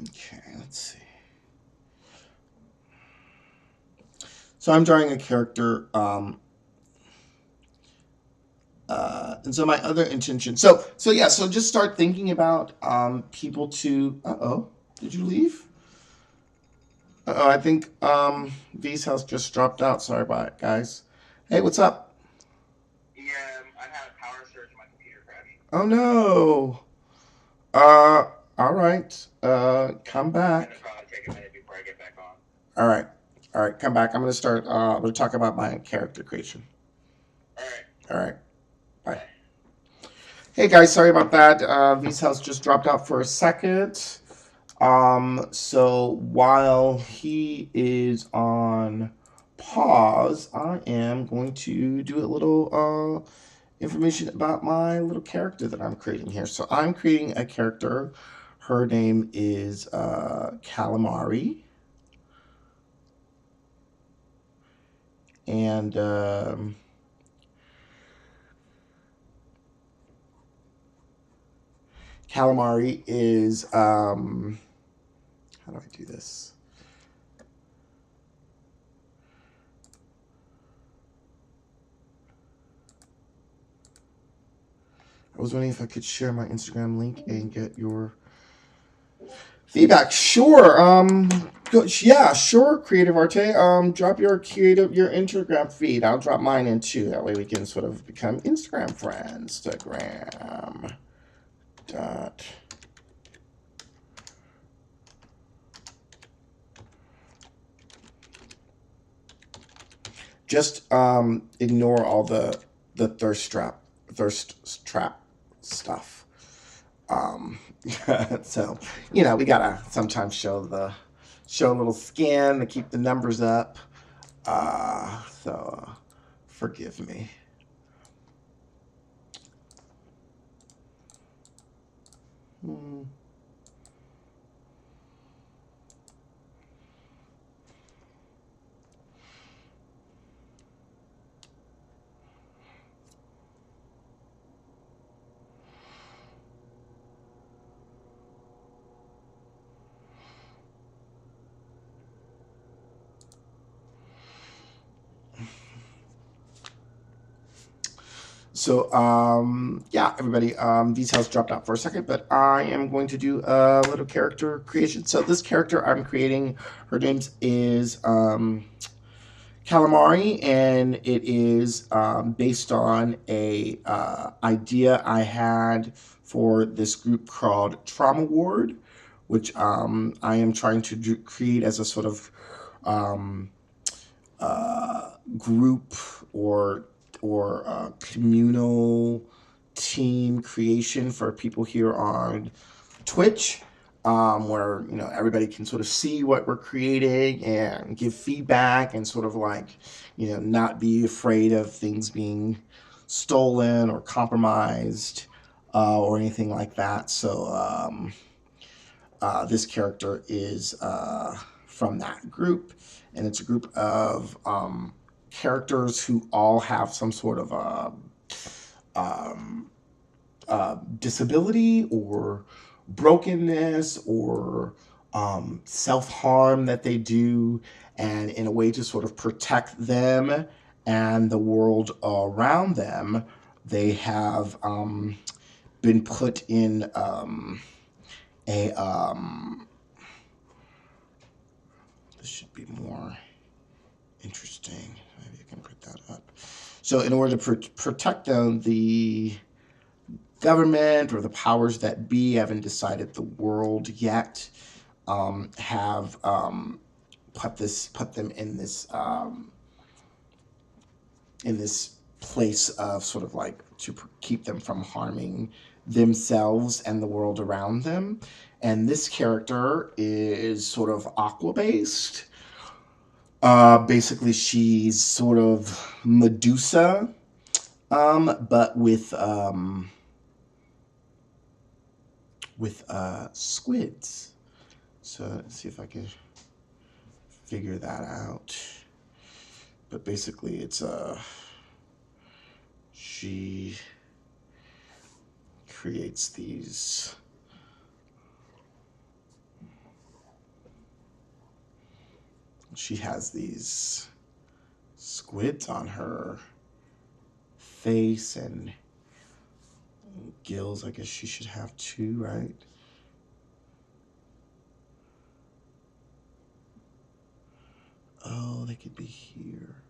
Okay, let's see. So I'm drawing a character, and so my other intention. So yeah. So just start thinking about people to. Did you leave? I think V's house just dropped out. Sorry about it, guys. Hey, what's up? Yeah, I had a power surge and my computer crashed. Oh no. Uh, all right. Come back. It'll probably take a minute before I get back on. All right. All right, come back. I'm gonna start. I'm gonna talk about my character creation. Alright. All right. Bye. Hey guys, sorry about that. V's house just dropped out for a second. So while he is on pause, I am going to do a little information about my little character that I'm creating here. So I'm creating a character. Her name is Khalimari. And Khalimari is how do I do this? I was wondering if I could share my Instagram link and get your feedback. Sure. Yeah, sure, Creative Arte. Drop your Instagram feed. I'll drop mine in too. That way we can sort of become Instagram friends. Instagram dot just ignore all the thirst trap stuff. So we gotta sometimes show a little skin to keep the numbers up. So forgive me. So, yeah, everybody, details dropped out for a second, but I am going to do a little character creation. So this character I'm creating, her name is Khalimari, and it is based on a idea I had for this group called Trauma Ward, which I am trying to create as a sort of group or communal team creation for people here on Twitch, where everybody can sort of see what we're creating and give feedback and sort of like not be afraid of things being stolen or compromised. or anything like that. So this character is from that group, and it's a group of characters who all have some sort of um, disability or brokenness or self harm that they do, and in a way to sort of protect them and the world around them, they have been put in a this should be more interesting. Maybe I can put that up. So, in order to protect them, the government or the powers that be haven't decided the world yet. Have put them in this place of sort of like to keep them from harming themselves and the world around them. And this character is sort of aqua based. Basically, she's sort of Medusa, but with squids. So let's see if I can figure that out. But basically, it's she creates these. She has these squids on her face and gills. I guess she should have two, right? Oh, they could be here.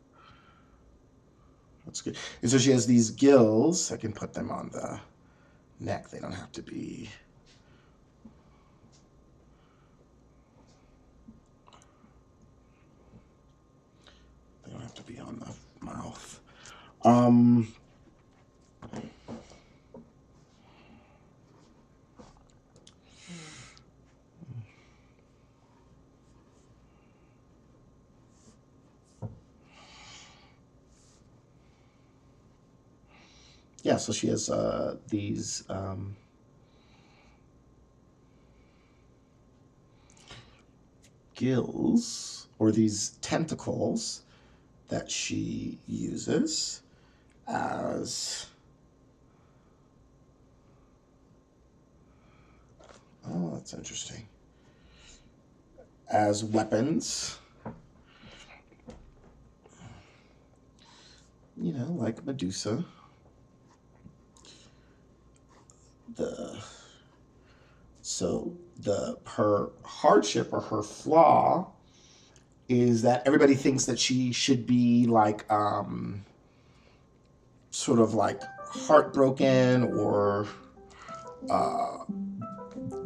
That's good. And so she has these gills. I can put them on the neck. They don't have to be. They don't have to be on the mouth. Yeah, so she has these gills or these tentacles that she uses as oh, that's interesting. As weapons, you know, like Medusa. The so the her hardship or her flaw is that everybody thinks that she should be like sort of like heartbroken or uh,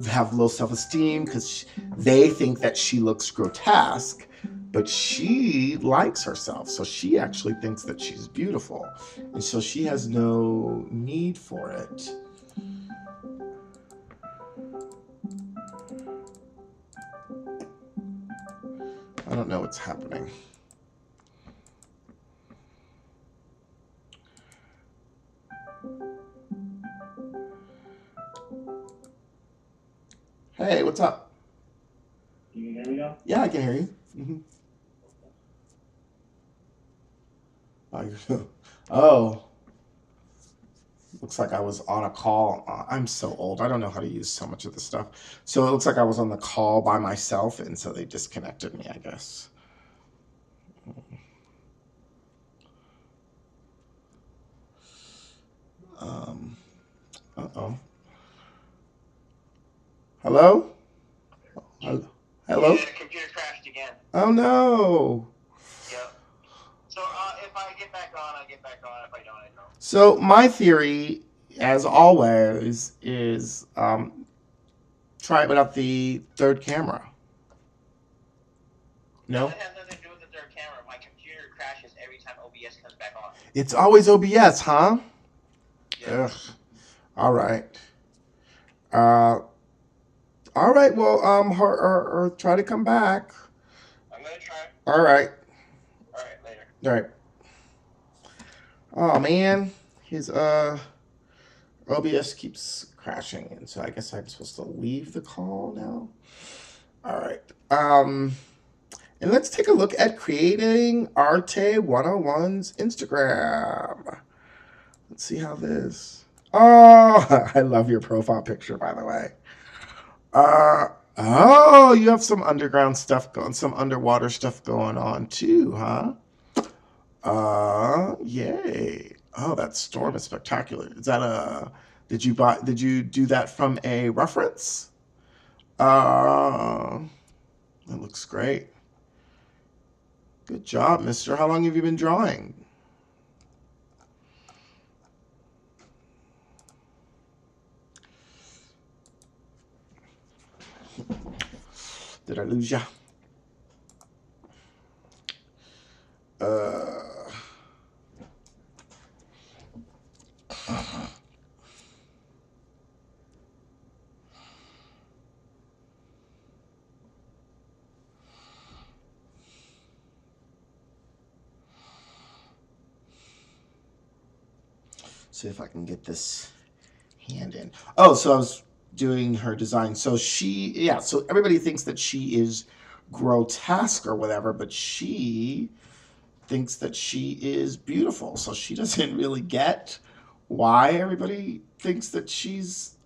have low self-esteem because they think that she looks grotesque, but she likes herself, so she actually thinks that she's beautiful, and so she has no need for it. I don't know what's happening. Hey, what's up? You can hear me now? Yeah, I can hear you. Mm-hmm. Oh, looks like I was on a call. I'm so old. I don't know how to use so much of this stuff. So it looks like I was on the call by myself, and so they disconnected me, I guess. Um, uh-oh. Hello? Hello? Yeah, the computer crashed again. Oh, no. Yep. So if I get back on, I get back on. If I don't, I don't. So my theory, as always, is try it without the third camera. No? That has nothing to do with the third camera. My computer crashes every time OBS comes back on. It's always OBS, huh? Yeah. Ugh. All right. All right. Well, or try to come back. I'm gonna try. All right. All right, later. All right. Oh man, his OBS keeps crashing, and so I guess I'm supposed to leave the call now. All right. And let's take a look at creating Arte 101's Instagram. Let's see how this. Oh, I love your profile picture, by the way. Oh, you have some underground stuff going, some underwater stuff going on too, huh? Yay. Oh, that storm is spectacular. Is that a, did you do that from a reference? That looks great. Good job, mister. How long have you been drawing? Did I lose ya? See if I can get this hand in. Oh, so I was doing her design. So so everybody thinks that she is grotesque or whatever, but she thinks that she is beautiful. So she doesn't really get why everybody thinks that she's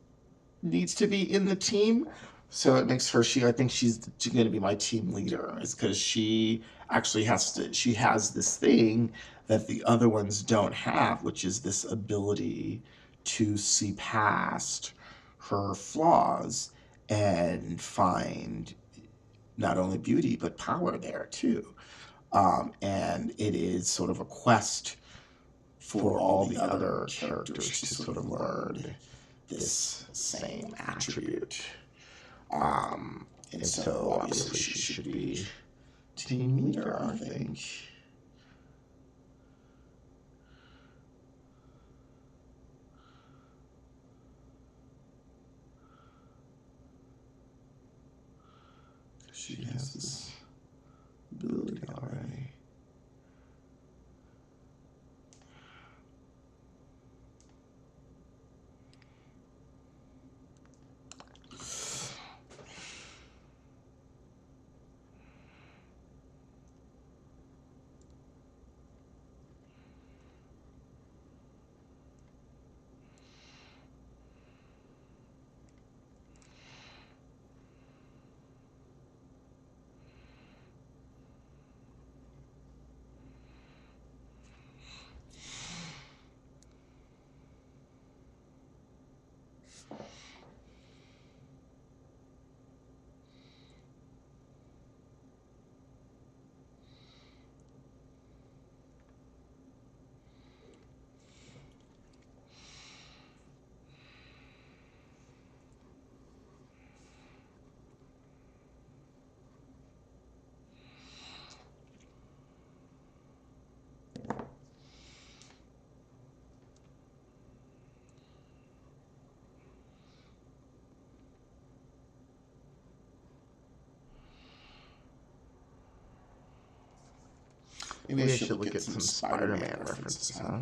needs to be in the team. So it makes her, I think she's going to be my team leader, is because she actually she has this thing that the other ones don't have, which is this ability to see past her flaws and find not only beauty, but power there too. And it is sort of a quest for all the other characters to sort of learn this same attribute. And so obviously she should be team leader, I think. She has this ability already. Maybe I should look at some Spider-Man references, huh?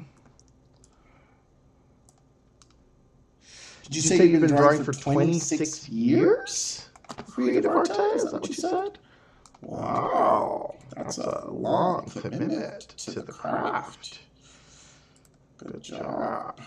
Did you say you've been drawing for 26 years? Creative Arte? Is that what you said? Wow, that's a long commitment to the craft. Good job.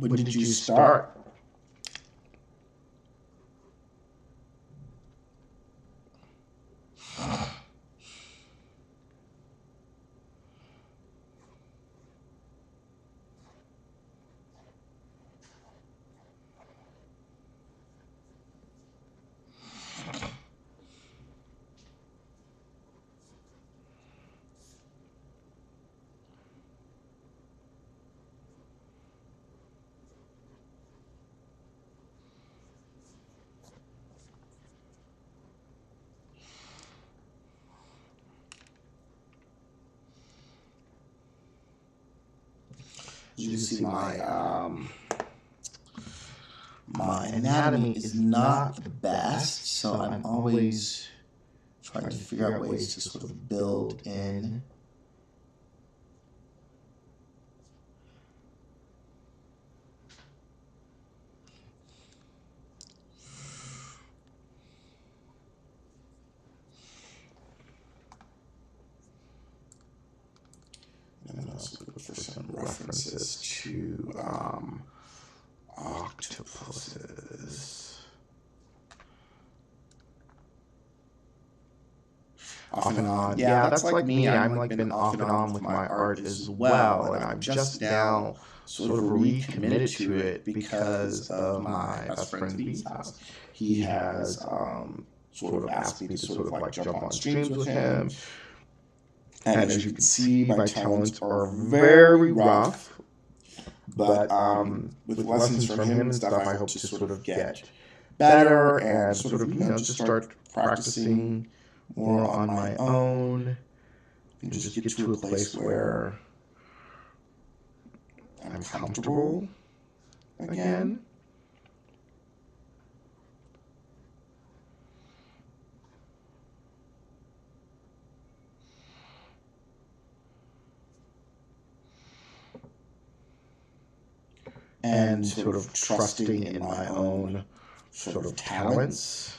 When did you start? As you can see, my anatomy is not the best, so I'm always trying to figure out ways to sort of build in and then also look for some references to octopuses. Off and on. Yeah, that's like me. I'm like been off and on with my art as well, and I'm just now sort of recommitted to it because of my best friend V's house. He has sort of asked me to sort of like jump on streams with him, and as you can see, my talents are very rough. But with lessons from him and stuff, I hope to sort of get better and sort of, just start practicing more on my own and just get to a place where I'm comfortable again. And sort of trusting in my own sort of talents.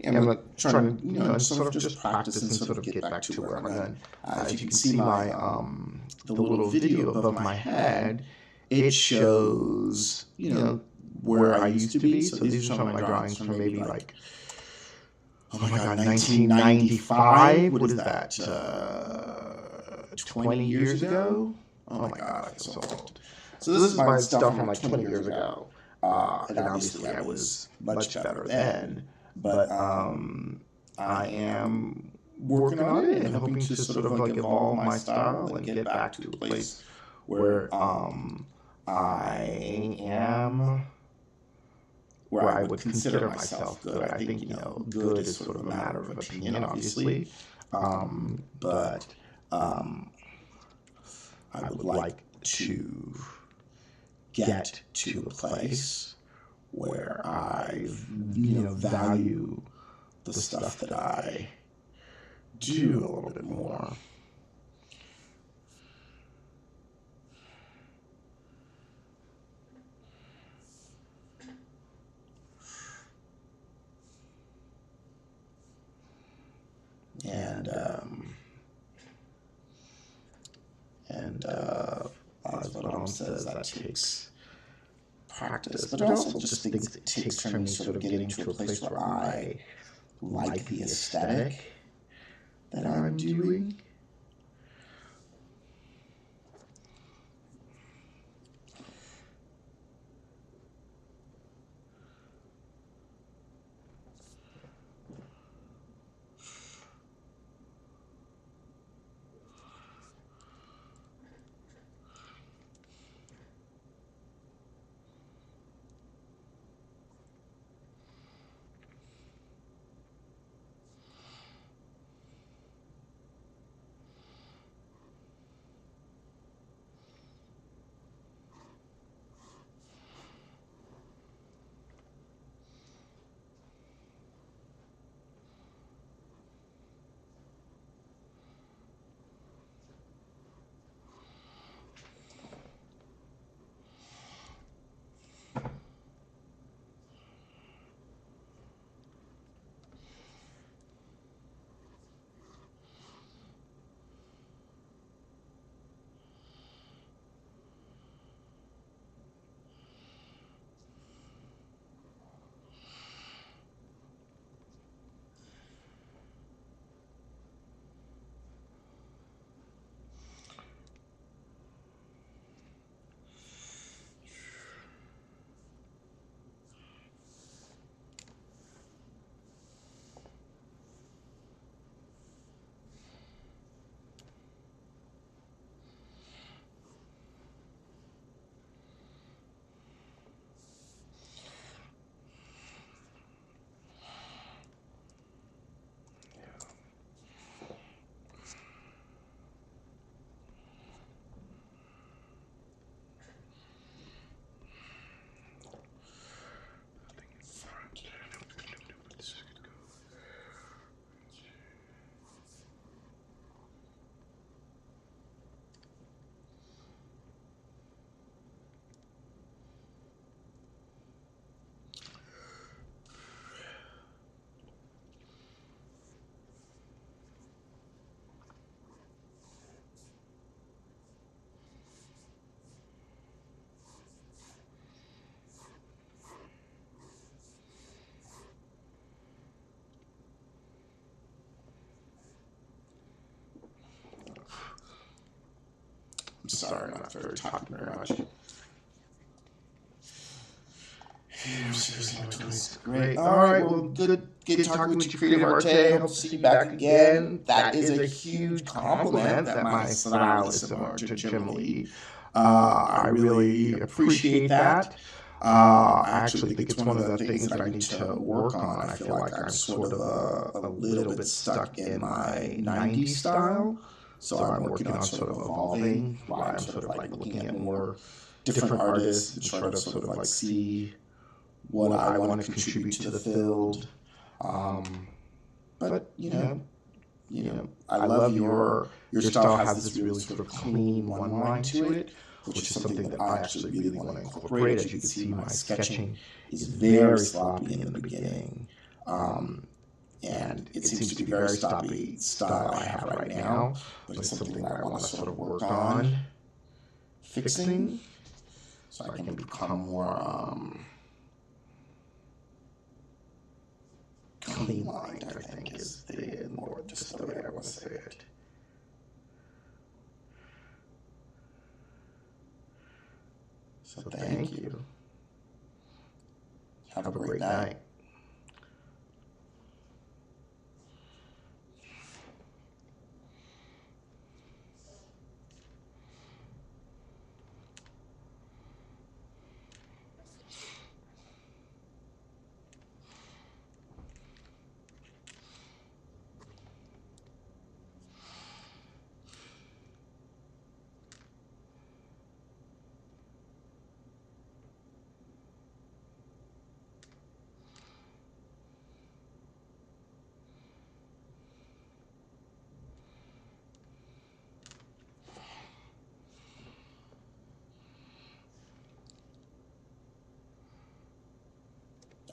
I'm like trying to, sort of just practice and sort of get back to where I'm done. As you can see, my the little video above my head, it shows where I used to be. So these are some of my drawings from maybe like, oh my god, 1995. What is that? 20 years ago? Oh my god, I feel so old. So this is my stuff from like 20 years ago, and obviously I was much better then. But I am working on it and hoping to sort of like evolve my style and get back to a place where I am, where I would consider myself good. I think good is sort of a matter of opinion, obviously, but I would like to get to a place where I, value the stuff that I do a little bit more. And as Madame says, that takes practice, but I also just think it takes for me sort of getting to a place where I like the aesthetic that I'm doing. sorry, I'm not very talking very much. Seriously, my twins. Great. All right. Well, good talking with you, Creative Arte. Hope to see you back again. That is a huge compliment that my style is similar to Jim Lee. I really appreciate that. I actually think it's one of the things that I need to work on. I feel like I'm sort of a little bit stuck in my 90s style. So I'm working on sort of evolving, while I'm sort of like looking at more different artists and trying to sort of like see what I want to contribute to the field. But I love your style has this really sort of clean one line to it, which is something that I actually really want to incorporate. As you can see, my sketching is very sloppy in the beginning. And it seems to be very sloppy style I have right now, but it's something that I want to sort of work on fixing so I can become more clean lined, I think, is the more just the way I want to say it. So thank you. Have a great night.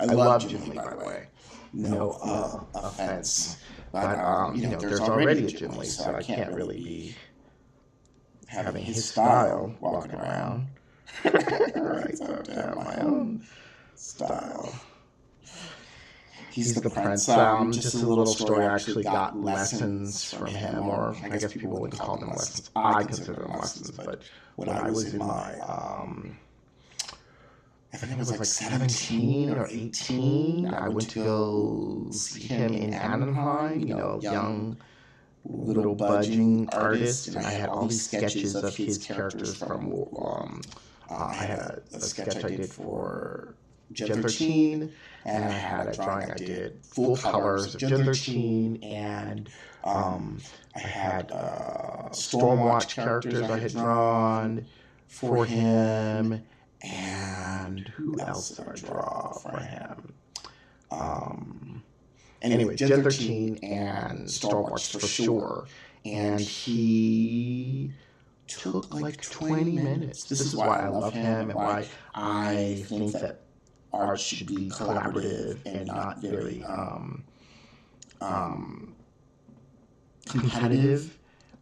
I love Jim Lee, by the way. No offense. But, there's already a Jim Lee, so I can't really be having his style walking around. Alright, so I have to have my own style. He's the prince. Just a little story. I actually got lessons from him, or I guess people wouldn't call them lessons. I consider them lessons, but when I was in my I think it was like 17 or 18. I went to go see him in Anaheim, young little budging artist, and I had all these sketches of his characters from, I had a sketch I did for Gen 13, and I had a drawing I did full colors of Gen 13, and I had Stormwatch characters I had drawn for him. And who else did I draw for him? Anyway, Gen 13 and Stormwatch for sure. And he took like 20 minutes. This is why I love him and why I think that art should be collaborative and not very competitive.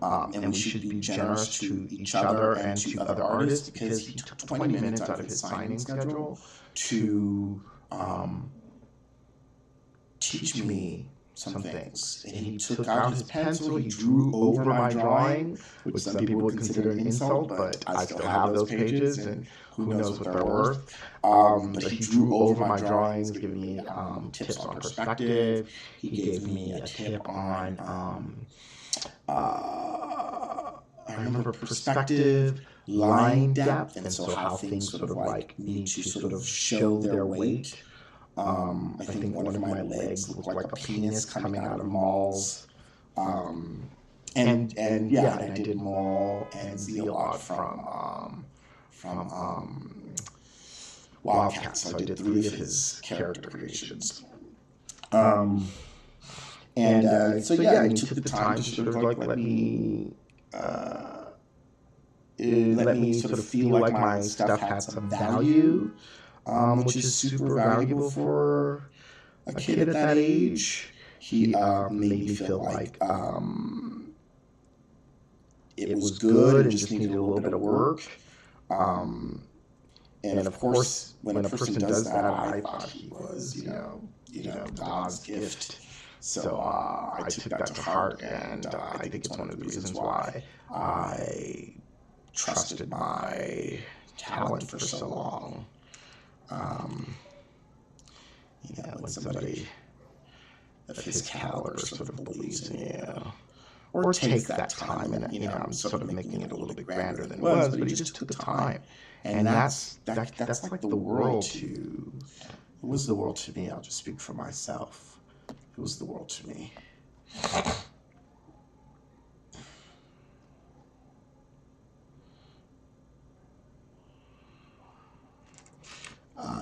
And we should be generous to each other and to other artists, because he took 20 minutes out of his signing schedule to teach me some things. And he took out his pencil, he drew over my drawing, which some people would consider an insult, but I still have those pages, and who knows what they're worth. But he drew over my drawings, giving me tips on perspective. He gave me a tip on I remember perspective, line depth, and so how things sort of like need to sort of show their weight. I think one of my legs looked like a penis coming out of Maul's. And I did Maul and Zealot from Wildcat, so I did 3 of his character creations. And so he took the time to sort of like let me sort of feel like my stuff had some value, which is super valuable for a kid at that age. He made me feel like it was good and just needed a little bit of work. And of course, when a person does that, I thought he was, God's gift. So I took that to heart, and I think it's one of the reasons why I trusted my talent for so long. When somebody of his caliber sort of believes in you, or takes that time, and I'm sort of making it a little bit grander than it was, but he just took the time, and that's like the world to. It was the world to me. I'll just speak for myself. It was the world to me.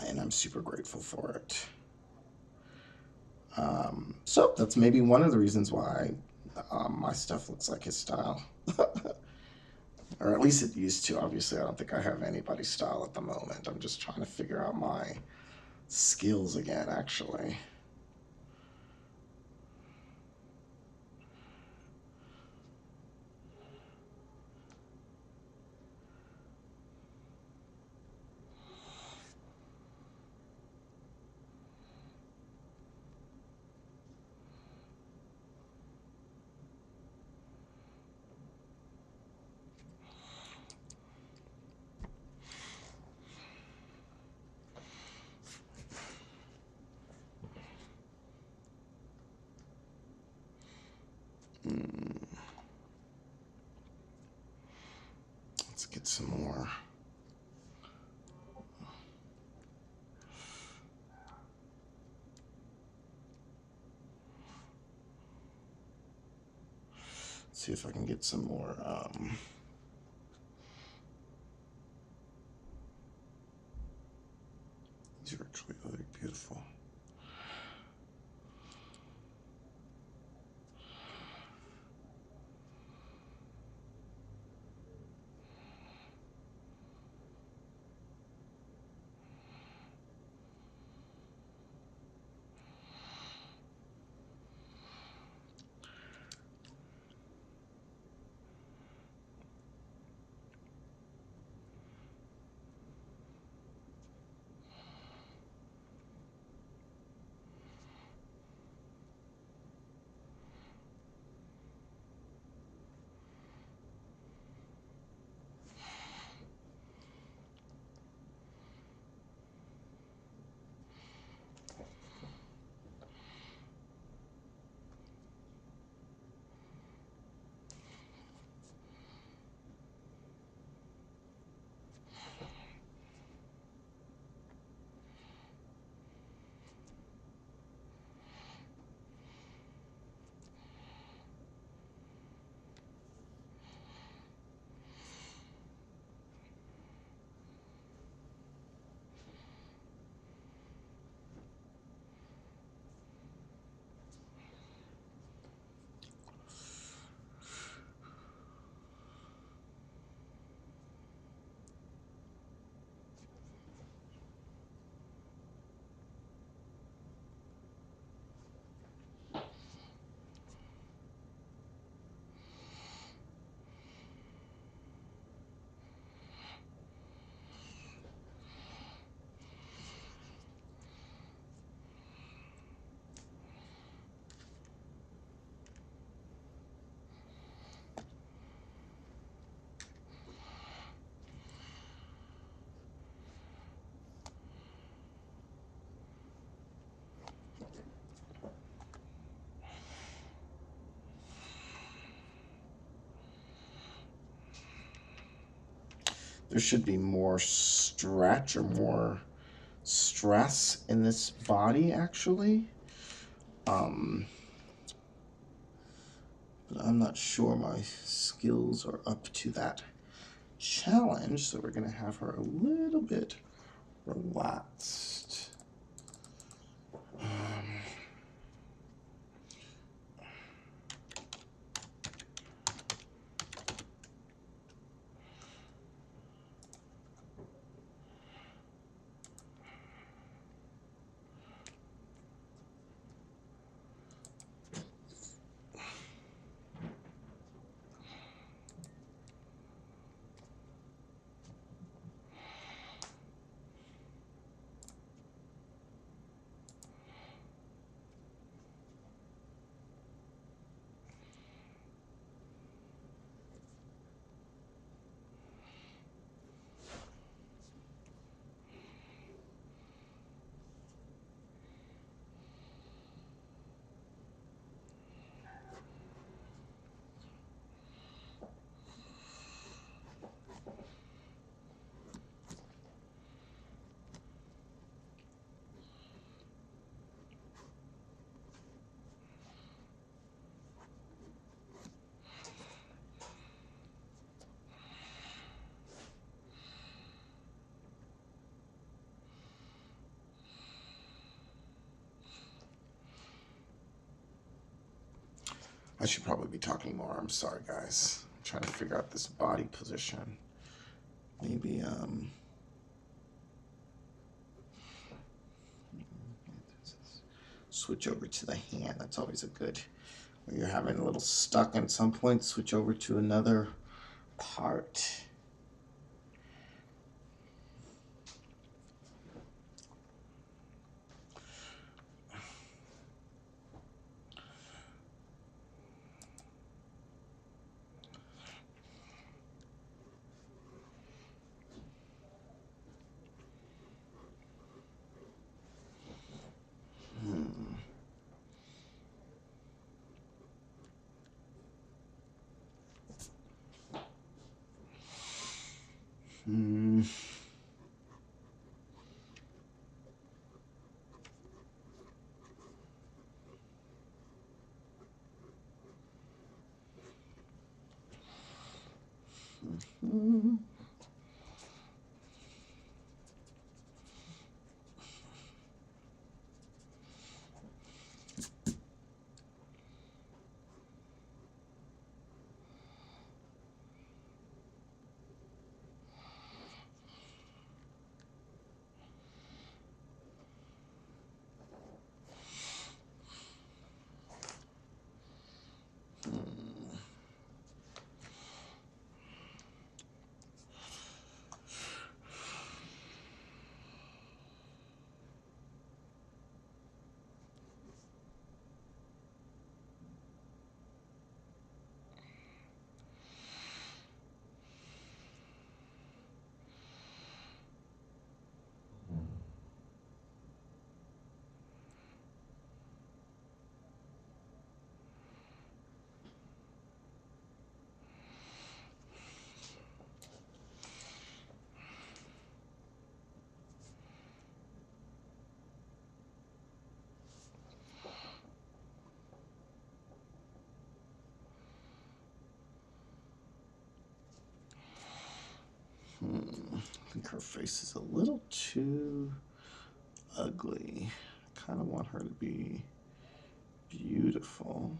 And I'm super grateful for it. So that's maybe one of the reasons why my stuff looks like his style. Or at least it used to. Obviously, I don't think I have anybody's style at the moment. I'm just trying to figure out my skills again, actually. Let's get some more. See if I can get some more. These are actually really beautiful. There should be more stretch or more stress in this body, actually. But I'm not sure my skills are up to that challenge, so we're going to have her a little bit relaxed. I should probably be talking more. I'm sorry, guys. I'm trying to figure out this body position. Maybe, switch over to the hand. That's always a good, when you're having a little stuck at some point, switch over to another part. Hmm. Hmm. I think her face is a little too ugly. I kind of want her to be beautiful.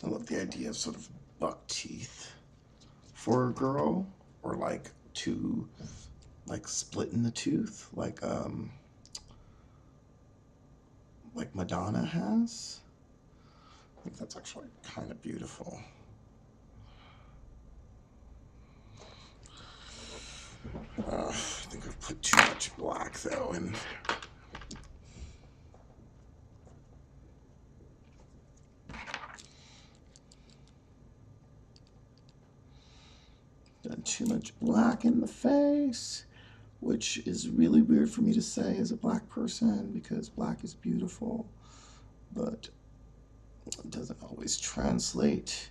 I love the idea of sort of buck teeth for a girl, or like two, like splitting the tooth, like Madonna has. I think that's actually kind of beautiful. I think I've put too much black though, and done too much black in the face, which is really weird for me to say as a black person because black is beautiful, but it doesn't always translate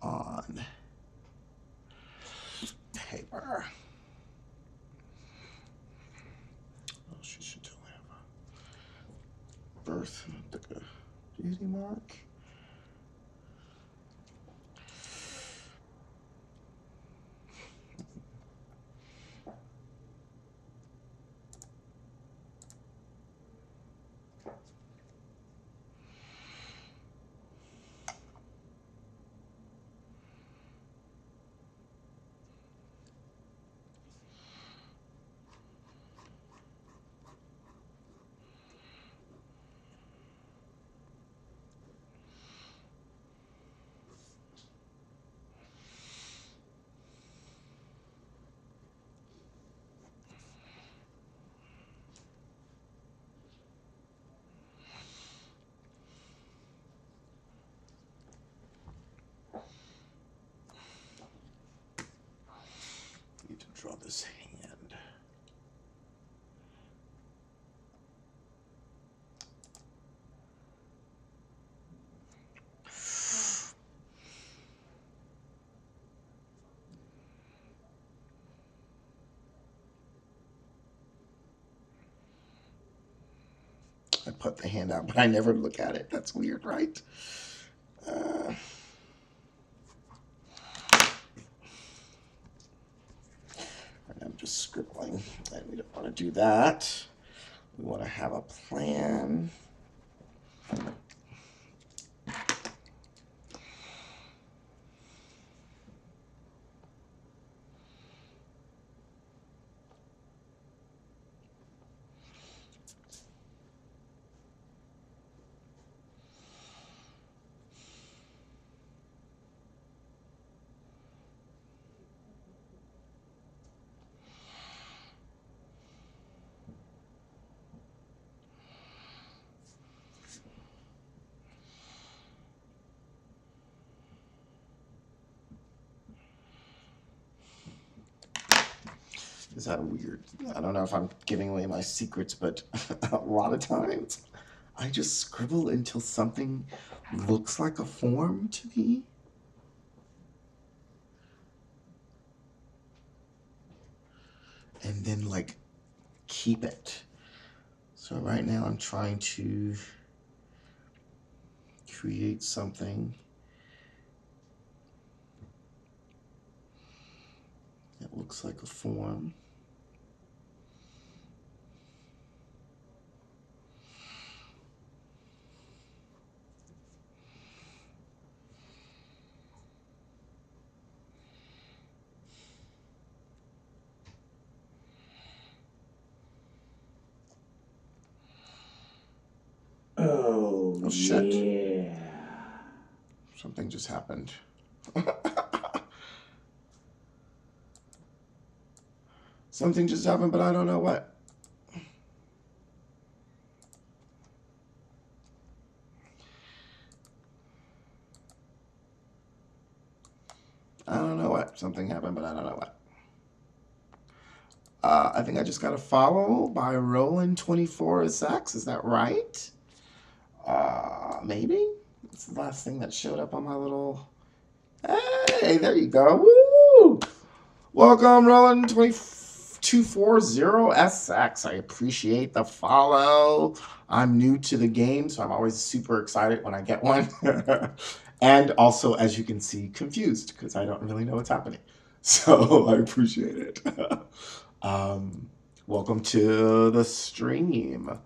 on paper. Oh, she should totally have a birth, like a beauty mark. draw this hand. I put the hand out, but I never look at it. That's weird, right? I'm just scribbling, and we don't want to do that. We want to have a plan. Is that weird? I don't know if I'm giving away my secrets, but a lot of times I just scribble until something looks like a form to me. And then like keep it. So right now I'm trying to create something that looks like a form. Oh shit. yeah. Something just happened. Something just happened, but I don't know what. I don't know what. Something happened, but I don't know what. I think I just got a follow by Roland24SX. Is that right? Maybe? It's the last thing that showed up on my little... Hey, there you go. Woo! Welcome, Roland2240SX. I appreciate the follow. I'm new to the game, so I'm always super excited when I get one. And also, as you can see, confused because I don't really know what's happening. So I appreciate it. Welcome to the stream.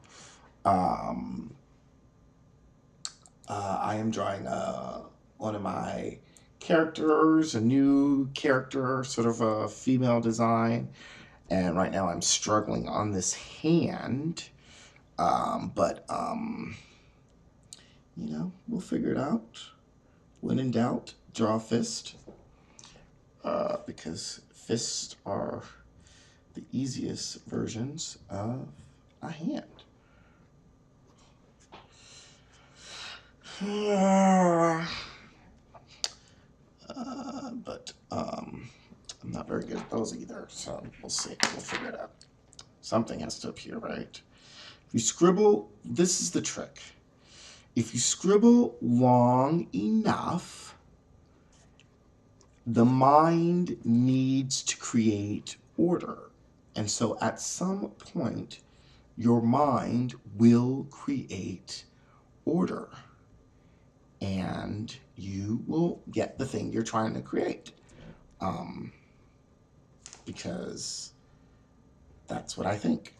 I am drawing one of my characters, a new character, sort of a female design. And right now I'm struggling on this hand. But you know, we'll figure it out. When in doubt, draw a fist. Because fists are the easiest versions of a hand. But I'm not very good at those either, so we'll see. We'll figure it out. Something has to appear, right? If you scribble, this is the trick. If you scribble long enough, the mind needs to create order. And so at some point, your mind will create order. And you will get the thing you're trying to create. Because that's what I think.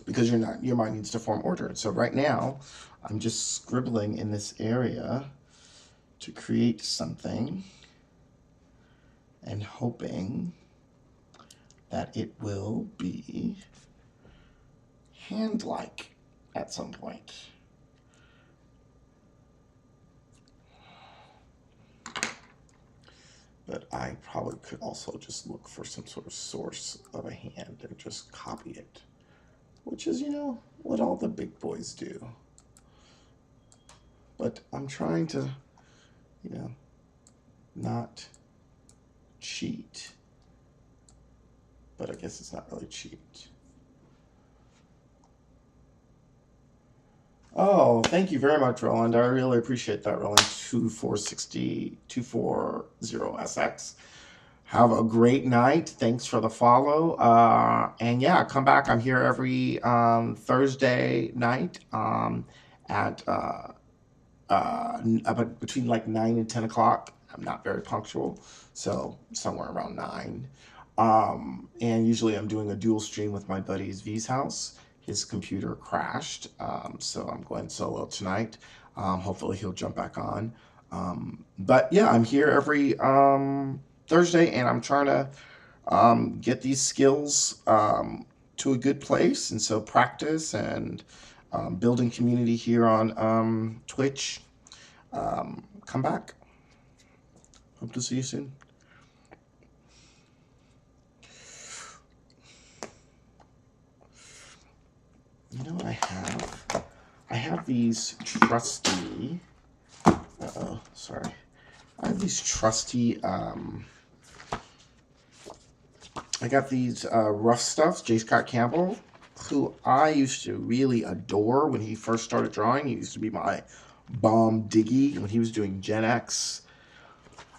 Because your mind needs to form order. So right now, I'm just scribbling in this area to create something and hoping that it will be hand-like at some point. But I probably could also just look for some sort of source of a hand and just copy it. Which is, you know, what all the big boys do. But I'm trying to, you know, not cheat. But I guess it's not really cheat. Oh, thank you very much, Roland. I really appreciate that, Roland. 240SX. Have a great night. Thanks for the follow. And yeah, come back. I'm here every Thursday night at between like 9 and 10 o'clock. I'm not very punctual, so somewhere around 9. And usually I'm doing a dual stream with my buddy's V's house. His computer crashed, so I'm going solo tonight. Hopefully he'll jump back on. But yeah, I'm here every Thursday, and I'm trying to get these skills to a good place. And so practice and building community here on Twitch. Come back. Hope to see you soon. You know what I have? I have these trusty. Sorry. I have these trusty. I got these rough stuffs, J. Scott Campbell, who I used to really adore when he first started drawing. He used to be my bomb diggy when he was doing Gen X.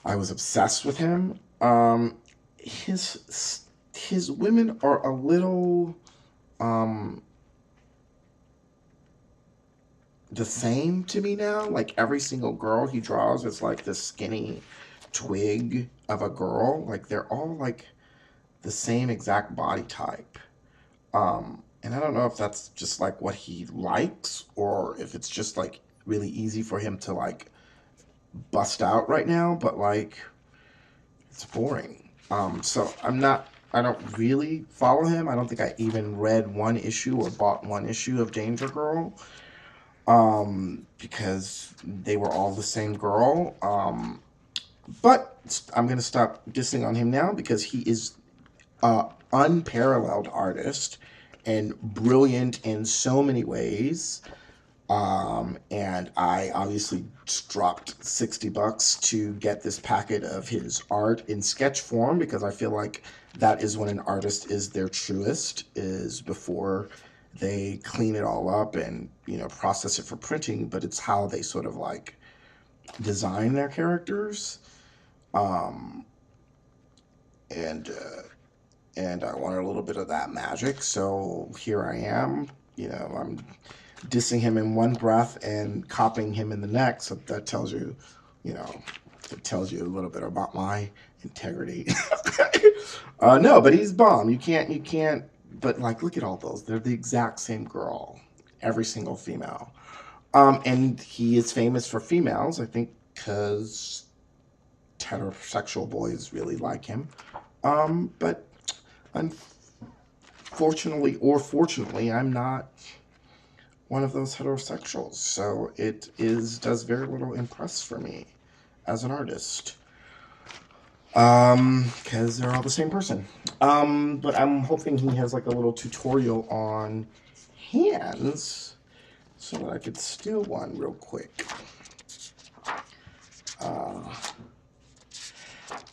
I was obsessed with him. His women are a little the same to me now. Like every single girl he draws is like this skinny twig of a girl. Like they're all like the same exact body type. And I don't know if that's just like what he likes or if it's just like really easy for him to like bust out right now, but like it's boring. So I don't really follow him. I don't think I even read one issue or bought one issue of Danger Girl. Because they were all the same girl. But I'm going to stop dissing on him now because he is an unparalleled artist and brilliant in so many ways. And I obviously dropped $60 to get this packet of his art in sketch form because I feel like that is when an artist is their truest, is before they clean it all up and, you know, process it for printing, but it's how they sort of like design their characters. And I wanted a little bit of that magic, so here I am. You know, I'm dissing him in one breath and copying him in the next. So that tells you, you know, it tells you a little bit about my integrity. No, but he's bomb. You can't. But like, look at all those. They're the exact same girl, every single female. And he is famous for females, I think, because heterosexual boys really like him. But unfortunately or fortunately, I'm not one of those heterosexuals, so it does very little impress for me as an artist. Because they're all the same person. But I'm hoping he has like a little tutorial on hands so that I could steal one real quick.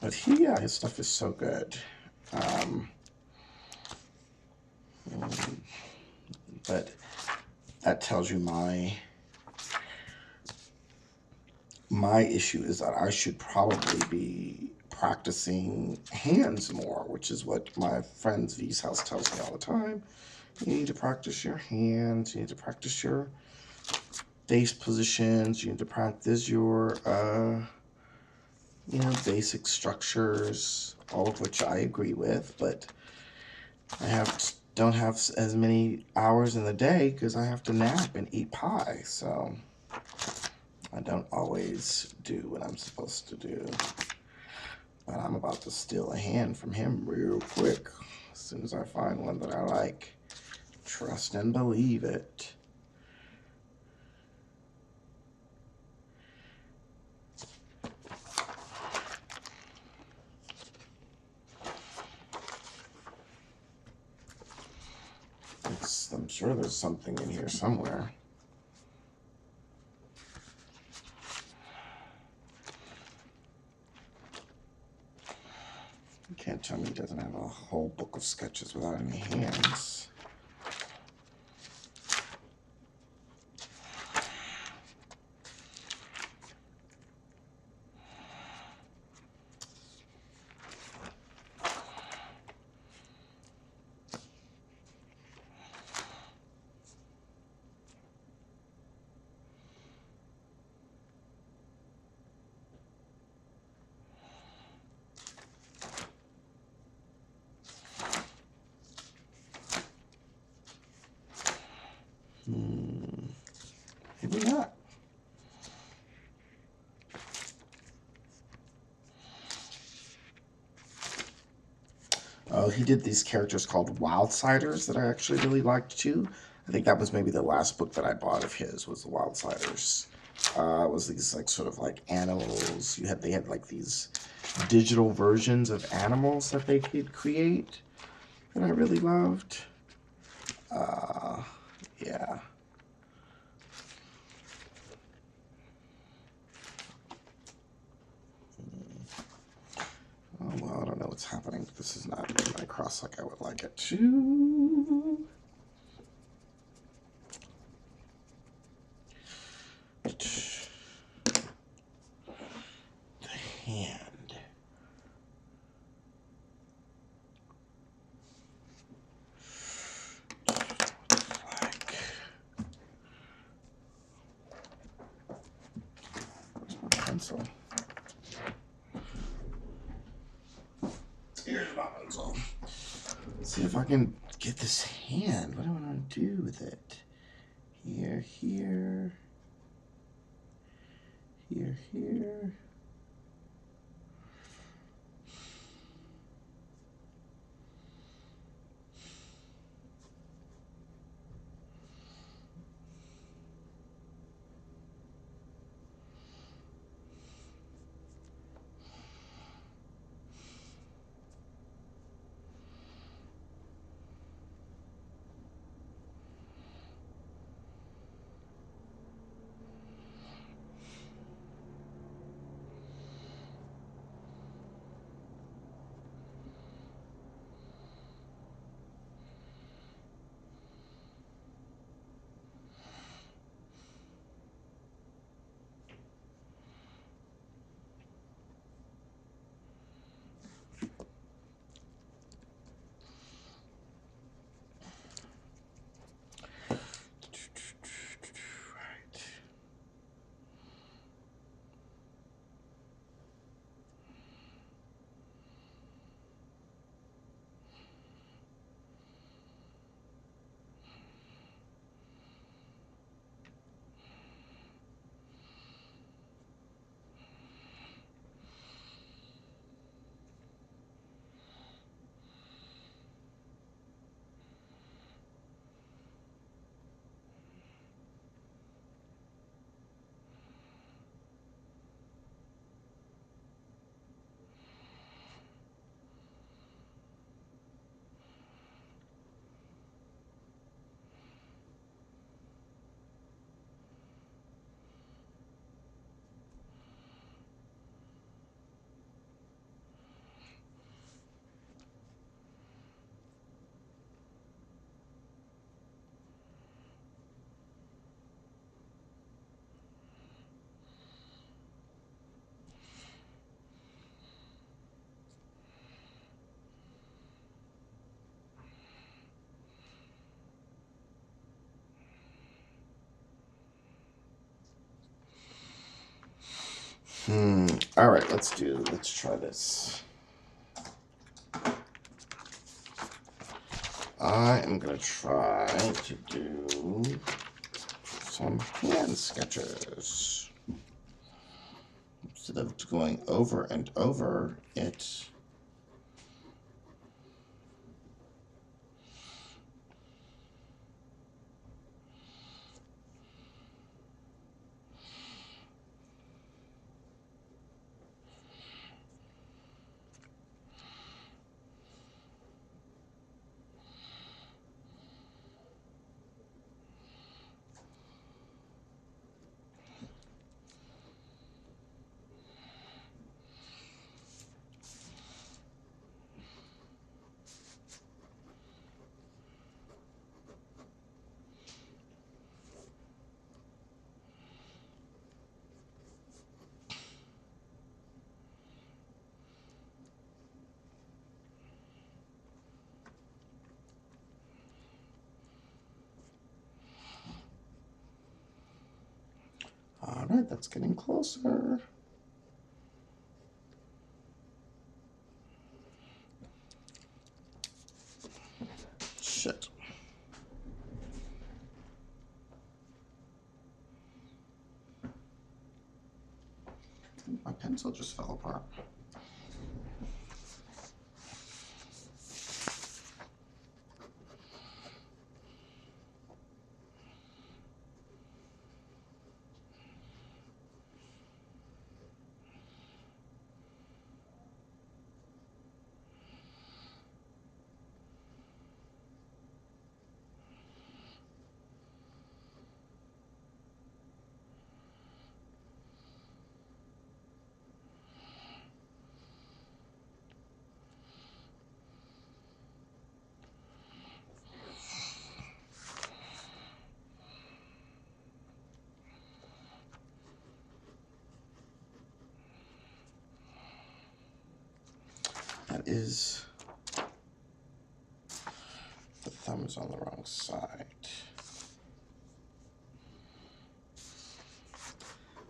But yeah, his stuff is so good. But that tells you my issue is that I should probably be practicing hands more, which is what my friend's V's house tells me all the time. You need to practice your hands. You need to practice your face positions. You need to practice your, you know, basic structures, all of which I agree with, but I don't have as many hours in the day because I have to nap and eat pie, so I don't always do what I'm supposed to do. But I'm about to steal a hand from him real quick as soon as I find one that I like. Trust and believe it. I'm sure there's something in here somewhere. You can't tell me he doesn't have a whole book of sketches without any hands. Maybe not. Oh, he did these characters called Wildsiders that I actually really liked too. I think that was maybe the last book that I bought of his was the Wildsiders. It was these like sort of like animals. They had like these digital versions of animals that they could create that I really loved. Yeah. Oh, well, I don't know what's happening. This is not coming across like I would like it to. The hand. Like. Where's my pencil? Here's my pencil. Let's see if I can get this hand. What do I want to do with it? Here, here. Here, here. All right, let's try this. I am going to try to do some hand sketches. Instead of going over and over it. right, that's getting closer. Shit. My pencil just fell apart. That is, the thumb is on the wrong side.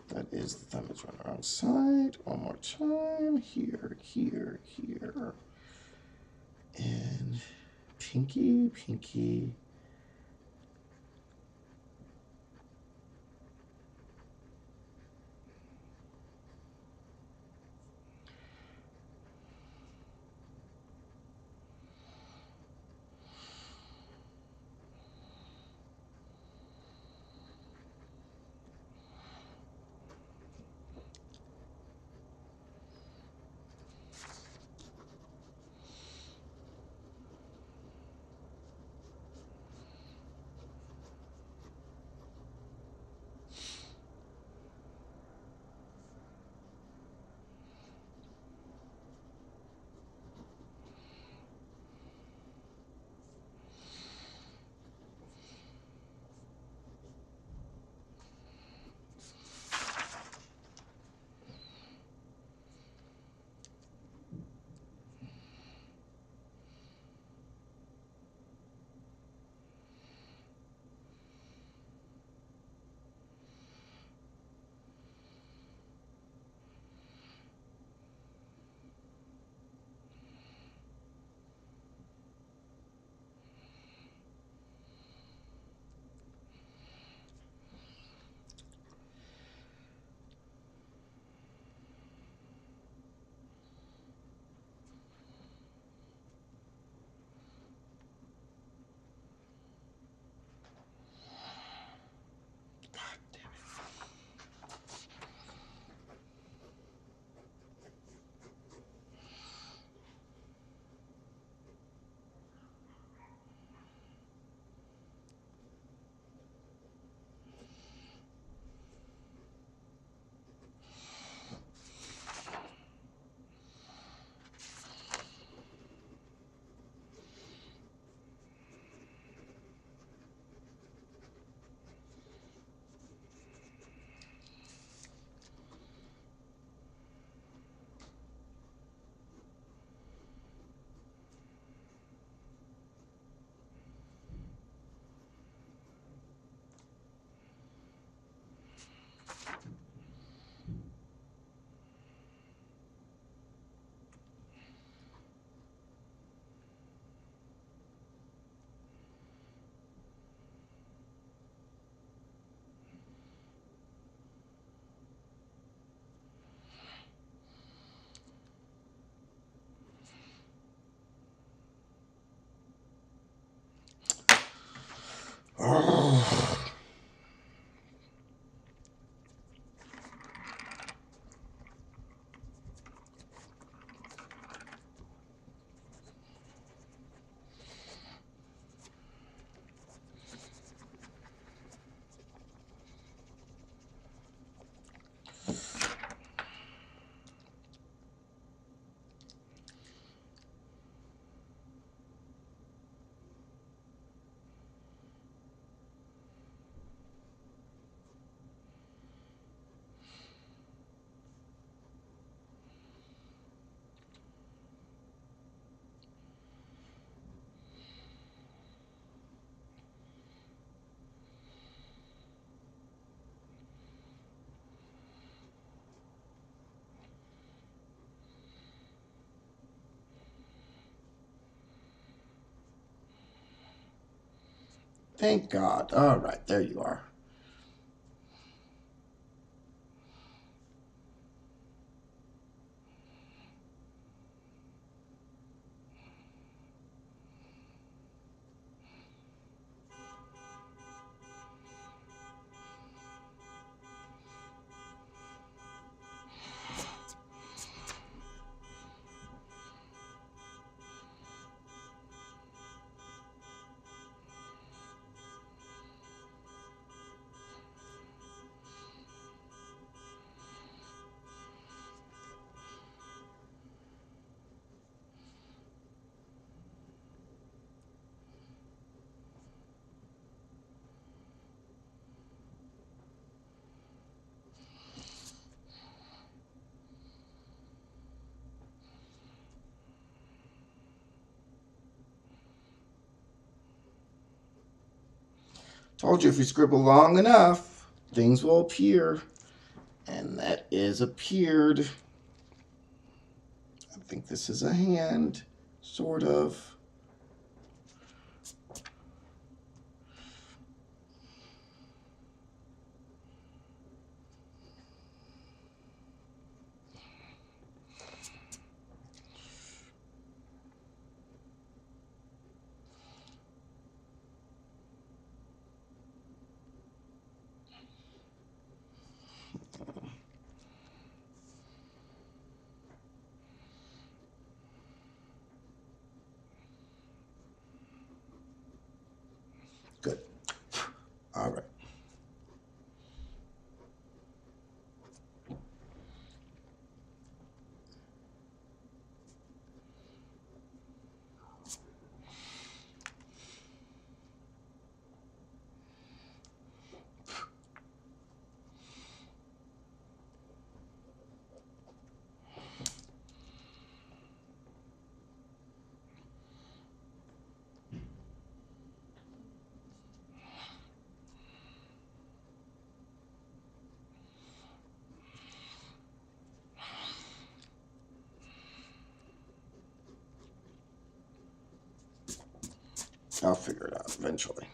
That is, the thumb is on the wrong side. One more time. Here, here, here. And pinky, pinky. Thank God. All right, there you are. Told you if you scribble long enough, things will appear. And that is appeared. I think this is a hand, sort of. Good. All right. I'll figure it out eventually.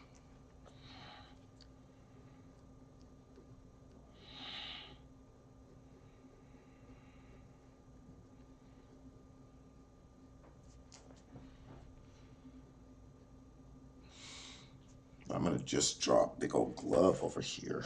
I'm going to just draw a big old glove over here.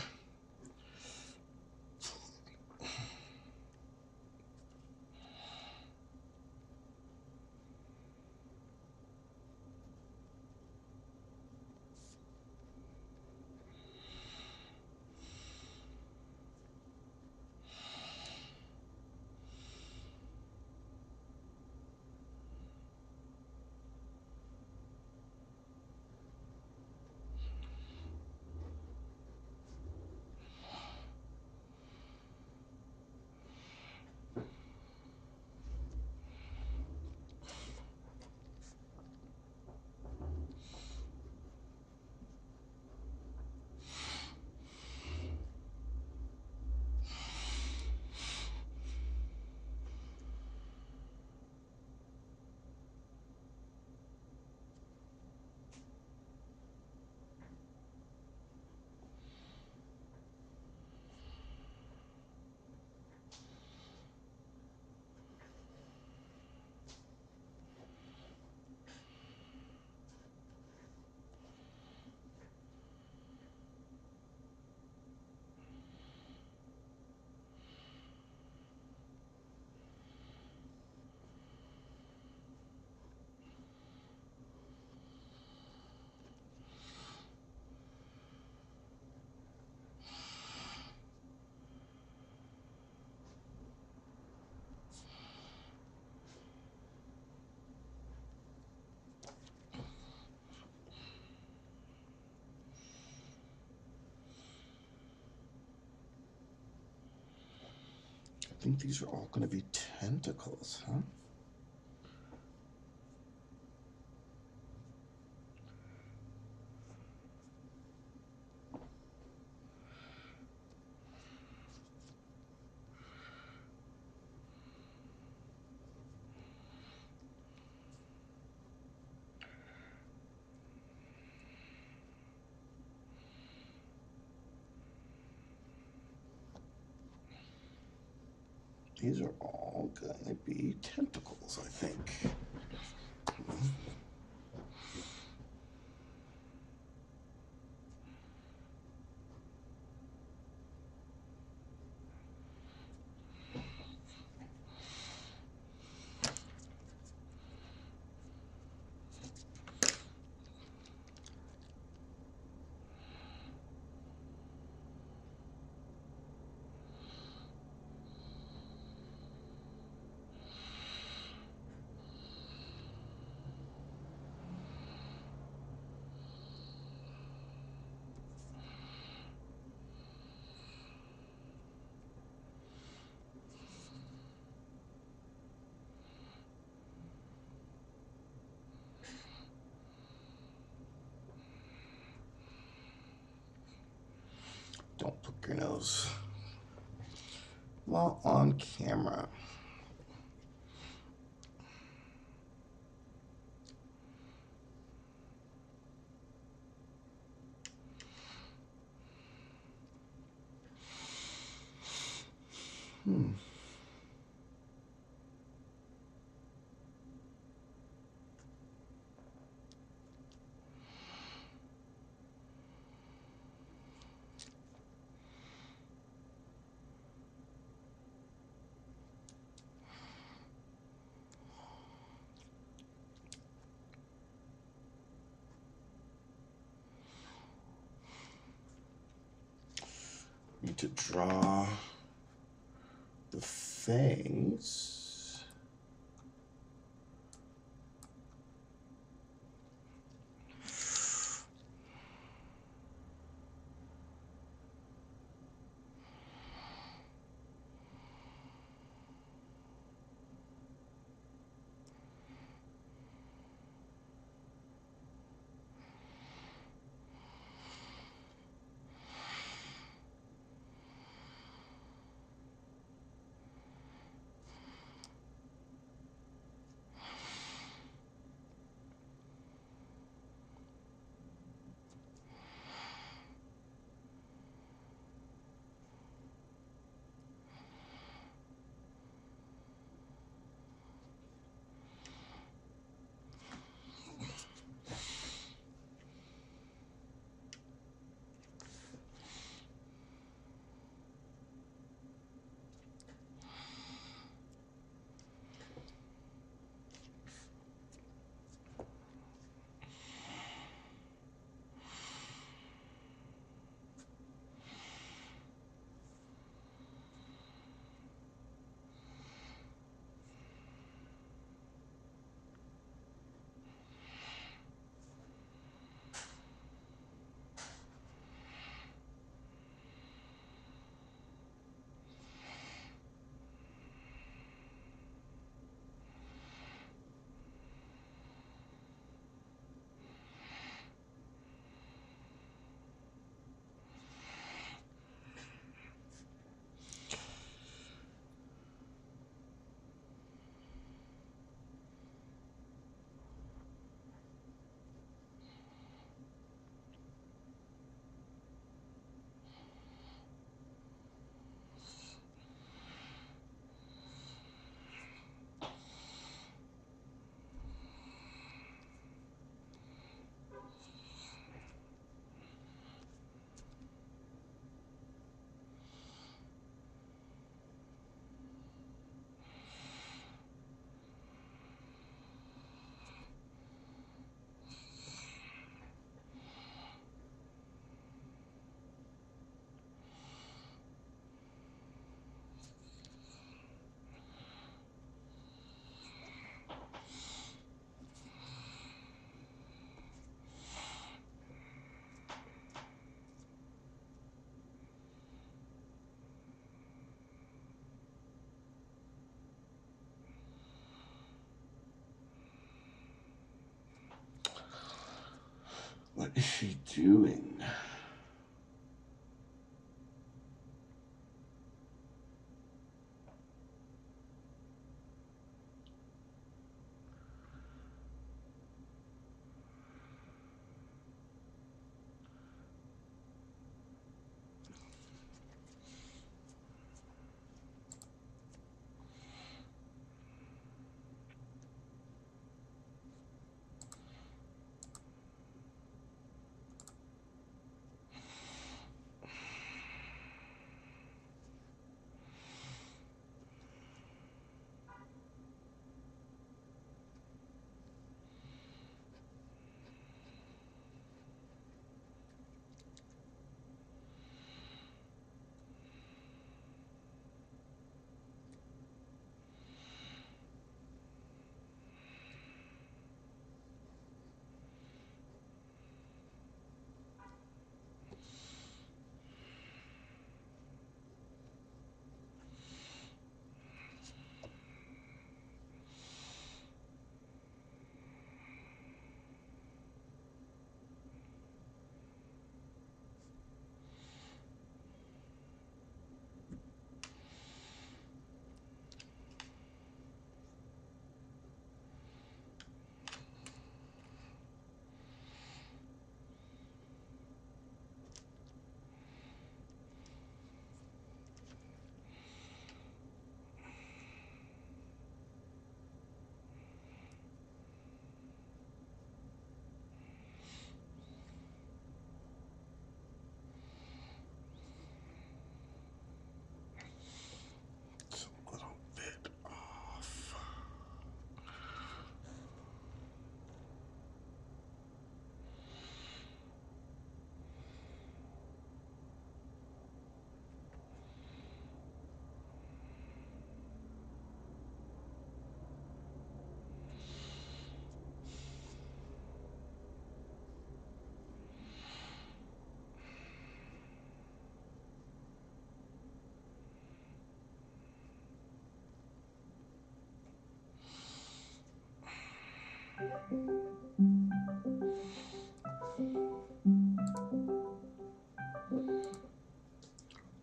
I think these are all going to be tentacles, huh? These are all going to be tentacles, I think. Don't poke your nose while on camera. Need to draw the face. What is she doing?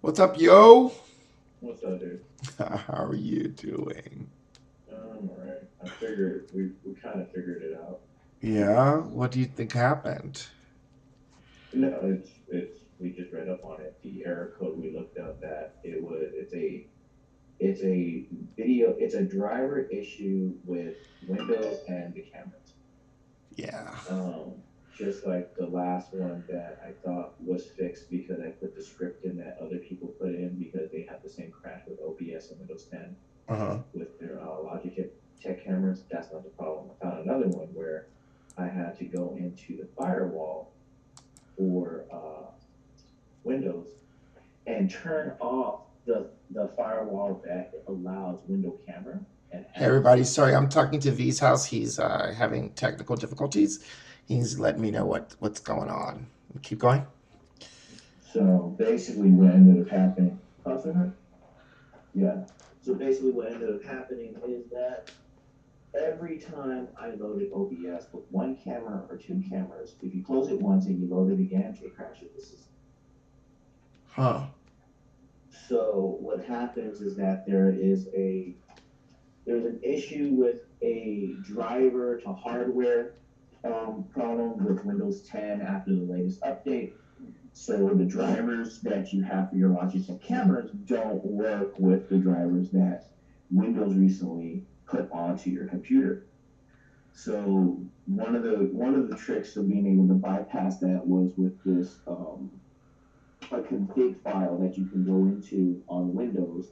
What's up, yo? What's up, dude? How are you doing? I'm alright. I figured we kind of figured it out. Yeah? What do you think happened? No, it's we just read up on it. The error code we looked up that it's a video, it's a driver issue with Windows and the cameras. Yeah. Just like the last one that I thought was fixed because I put the script in that other people put in because they have the same crash with OBS and Windows 10 Uh-huh. with their Logitech tech cameras. That's not the problem. I found another one where I had to go into the firewall for Windows and turn off the firewall that allows window camera and Hey, have everybody. Sorry, I'm talking to V's house. He's having technical difficulties. He's letting me know what's going on. Keep going. So basically, what ended up happening, customer? Yeah. So basically, what ended up happening is that every time I loaded OBS with one camera or two cameras, if you close it once and you load it again, it crashes the system. Huh. So what happens is that there's an issue with a driver to hardware problem with Windows 10 after the latest update. So the drivers that you have for your Logitech cameras don't work with the drivers that Windows recently put onto your computer. So one of the tricks of being able to bypass that was with this a config file that you can go into on Windows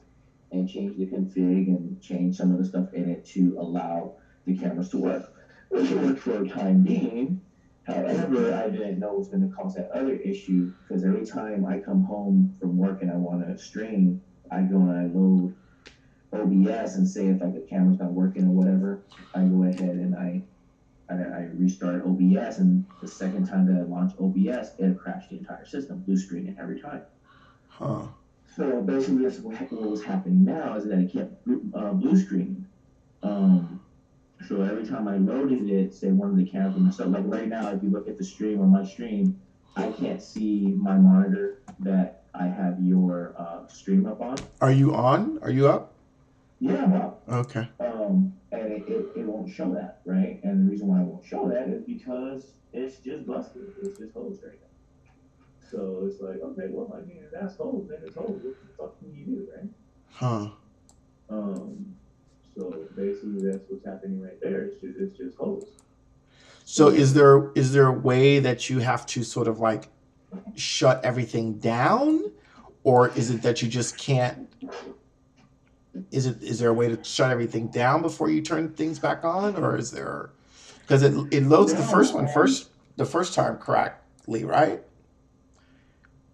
and change the config and change some of the stuff in it to allow the cameras to work. Which worked for a time being. However, I didn't know it was going to cause that other issue because every time I come home from work and I want to stream, I go and I load OBS and say if like the camera's not working or whatever, I go ahead and I restart OBS, and the second time that I launched OBS, it crashed the entire system, blue screening every time. Huh. So basically, that's what was happening now is that it kept blue screening. So every time I loaded it, say one of the cameras, so like right now, if you look at the stream on my stream, I can't see my monitor that I have your stream up on. Are you on? Are you up? Yeah, I'm up. Okay. And it won't show that, right? And the reason why it won't show that is because it's just busted. It's just hosed right now. So it's like, okay, well, I mean, if that's hosed, then it's hosed. What the fuck can you do, right? Huh. So basically, that's what's happening right there. It's just hosed. So is there a way that you have to sort of like shut everything down, or is it that you just can't? Is there a way to shut everything down before you turn things back on, or is there? Because it loads the first one first, the first time correctly, right?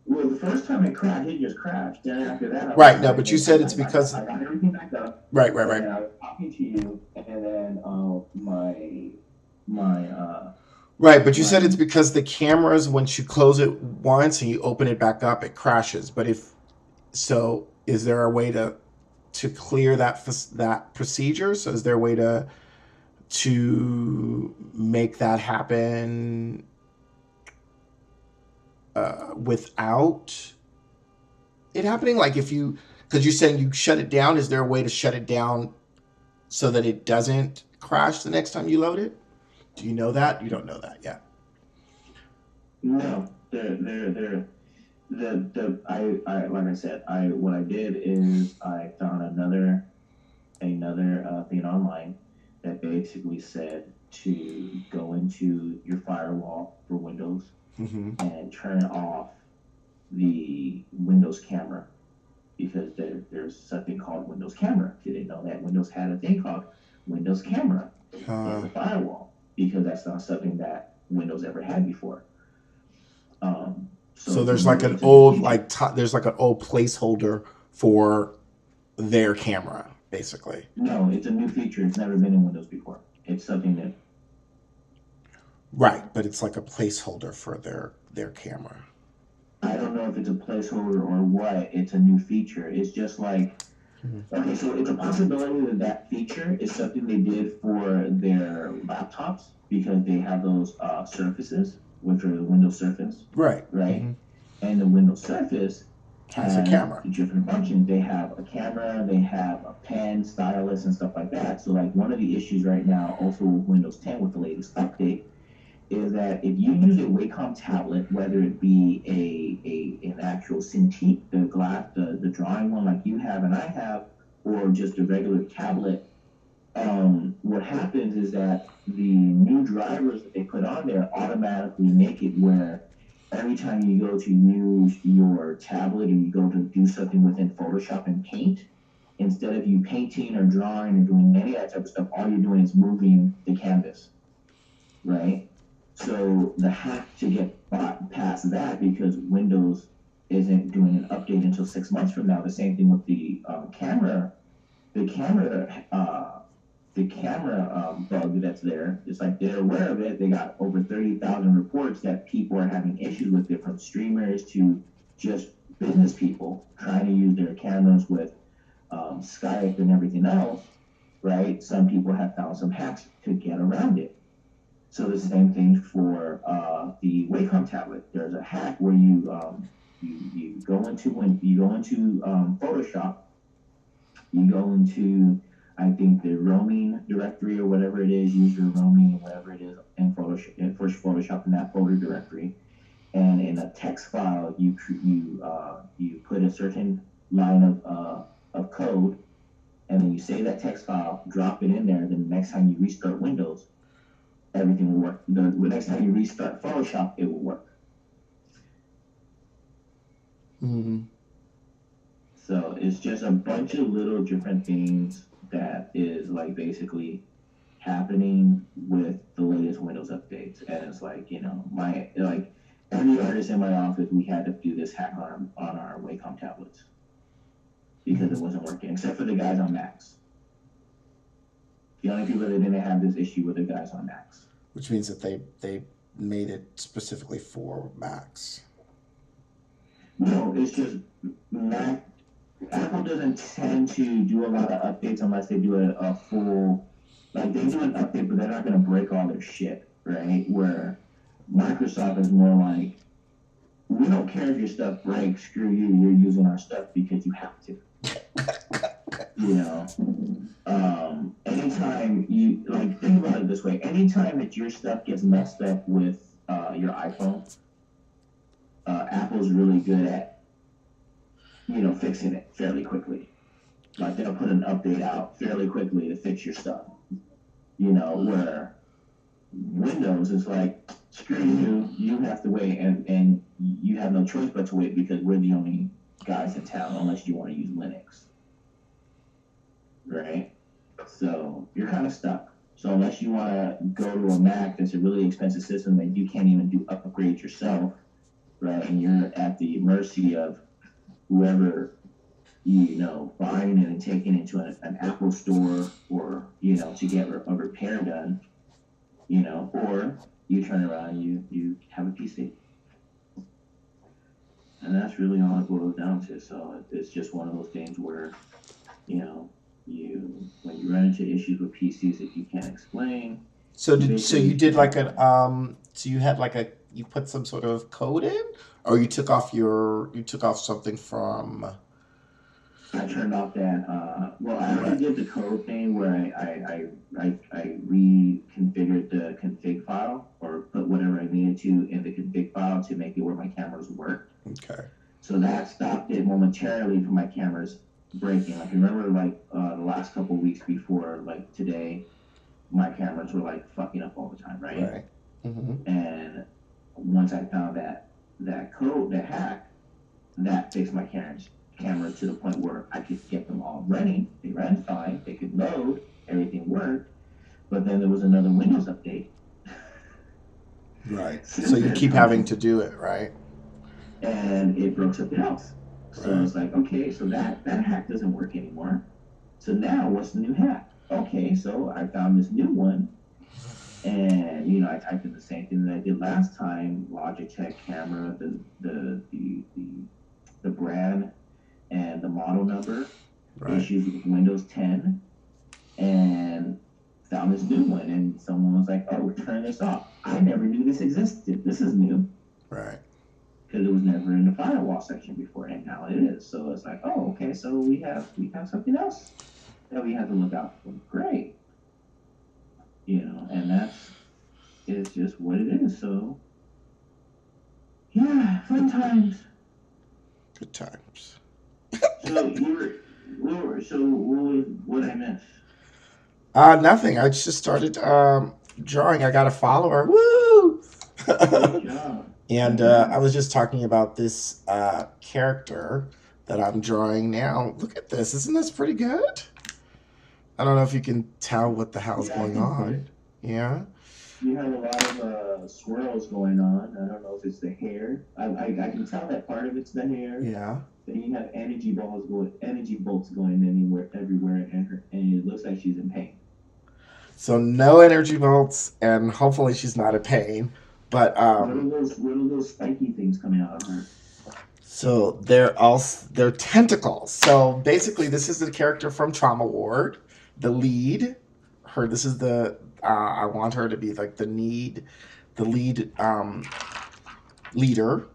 Well, the first time it crashed, it just crashed. Then after that, right. No, but you said it's because I got everything back up. Right. And then I was talking to you, and then Right, but you said it's because the cameras, once you close it once and you open it back up, it crashes. But is there a way to clear that procedure? So is there a way to make that happen without it happening? Like because you're saying you shut it down, is there a way to shut it down so that it doesn't crash the next time you load it? Do you know that? You don't know that yet. No, like I said, what I did is I found another thing online that basically said to go into your firewall for Windows and turn off the Windows camera because there's something called Windows camera. You didn't know that Windows had a thing called Windows camera in the firewall because that's not something that Windows ever had before. So there's like an old there's like an old placeholder for their camera, basically. No, it's a new feature. It's never been in Windows before. It's something new. Right, but it's like a placeholder for their camera. I don't know if it's a placeholder or what. It's a new feature. It's just like okay, so it's a possibility that feature is something they did for their laptops because they have those Surfaces, which are the Windows Surface. Right. And the Windows Surface Has a has camera. different functions. They have a camera, they have a pen, stylus, and stuff like that. So like one of the issues right now, also with Windows 10 with the latest update, is that if you use a Wacom tablet, whether it be an actual Cintiq, the glass, the drawing one like you have and I have, or just a regular tablet, what happens is that the new drivers that they put on there automatically make it where every time you go to use your tablet or you go to do something within Photoshop and Paint, instead of you painting or drawing or doing any of that type of stuff, all you're doing is moving the canvas, right? So the hack to get past that, because Windows isn't doing an update until 6 months from now. The same thing with the camera. The camera bug that's there. It's like they're aware of it. They got over 30,000 reports that people are having issues with it, from streamers to just business people trying to use their cameras with Skype and everything else, right? Some people have found some hacks to get around it. So the same thing for the Wacom tablet. There's a hack where you go into Photoshop, you go into, I think, the roaming directory or whatever it is, user roaming or whatever it is in Photoshop, in that folder directory, and in a text file you put a certain line of code, and then you save that text file, drop it in there. Then the next time you restart Windows, everything will work. The next time you restart Photoshop, it will work. Mm-hmm. So it's just a bunch of little different things that is like basically happening with the latest Windows updates. And it's like, every artist in my office, we had to do this hack on our Wacom tablets because it wasn't working, except for the guys on Macs. The only people that didn't have this issue were the guys on Macs. Which means that they made it specifically for Macs. No, it's just Mac. Apple doesn't tend to do a lot of updates unless they do a full, like they do an update, but they're not going to break all their shit, right? Where Microsoft is more like, we don't care if your stuff breaks, screw you, you're using our stuff because you have to. Anytime you, like, think about it this way, anytime that your stuff gets messed up with your iPhone, Apple's really good at, fixing it fairly quickly. Like, they'll put an update out fairly quickly to fix your stuff. Where Windows is like, screw you, you have to wait, and you have no choice but to wait because we're the only guys in town unless you want to use Linux. Right? So you're kind of stuck. So unless you want to go to a Mac that's a really expensive system that you can't even do upgrades yourself, right? And you're at the mercy of whoever, buying it and taking it to an Apple store or, to get a repair done, or you turn around and you have a PC. And that's really all it boils down to. So it's just one of those things where, when you run into issues with PCs that you can't explain. So you put some sort of code in, or you took off something from. I turned off that. I already did the code thing where I reconfigured the config file or put whatever I needed to in the config file to make it where my cameras worked. Okay. So that stopped it momentarily from my cameras breaking. Like, remember, the last couple of weeks before, like today, my cameras were like fucking up all the time, right? Right. Mm-hmm. And once I found that code, that hack, that fixed my cameras to the point where I could get them all running. They ran fine. They could load. Everything worked. But then there was another Windows update. Right. So you keep having to do it, right? And it broke something else. So it's like, okay, so that hack doesn't work anymore. So now what's the new hack? Okay, so I found this new one. And, I typed in the same thing that I did last time, Logitech camera, the brand and the model number, issues with Windows 10, and found this new one. And someone was like, oh, turn this off. I never knew this existed. This is new. Right. because it was never in the firewall section before, and now it is. So it's like, oh, okay, so we have something else that we have to look out for. Great, and that's it's just what it is. So yeah, fun times. Good times. So what I miss? Nothing. I just started drawing. I got a follower. Woo! Good job. And I was just talking about this character that I'm drawing now. Look at this. Isn't this pretty good? I don't know if you can tell what the hell's Yeah, I going can see on. it. Yeah. You have a lot of swirls going on. I don't know if it's the hair. I can tell that part of it's the hair. Yeah. Then you have energy bolts going everywhere, and it looks like she's in pain. So no energy bolts, and hopefully she's not in pain. But What are those spiky things coming out of her? so they're tentacles. So basically, this is the character from Trauma Ward, the lead. This is the I want her to be like the lead leader.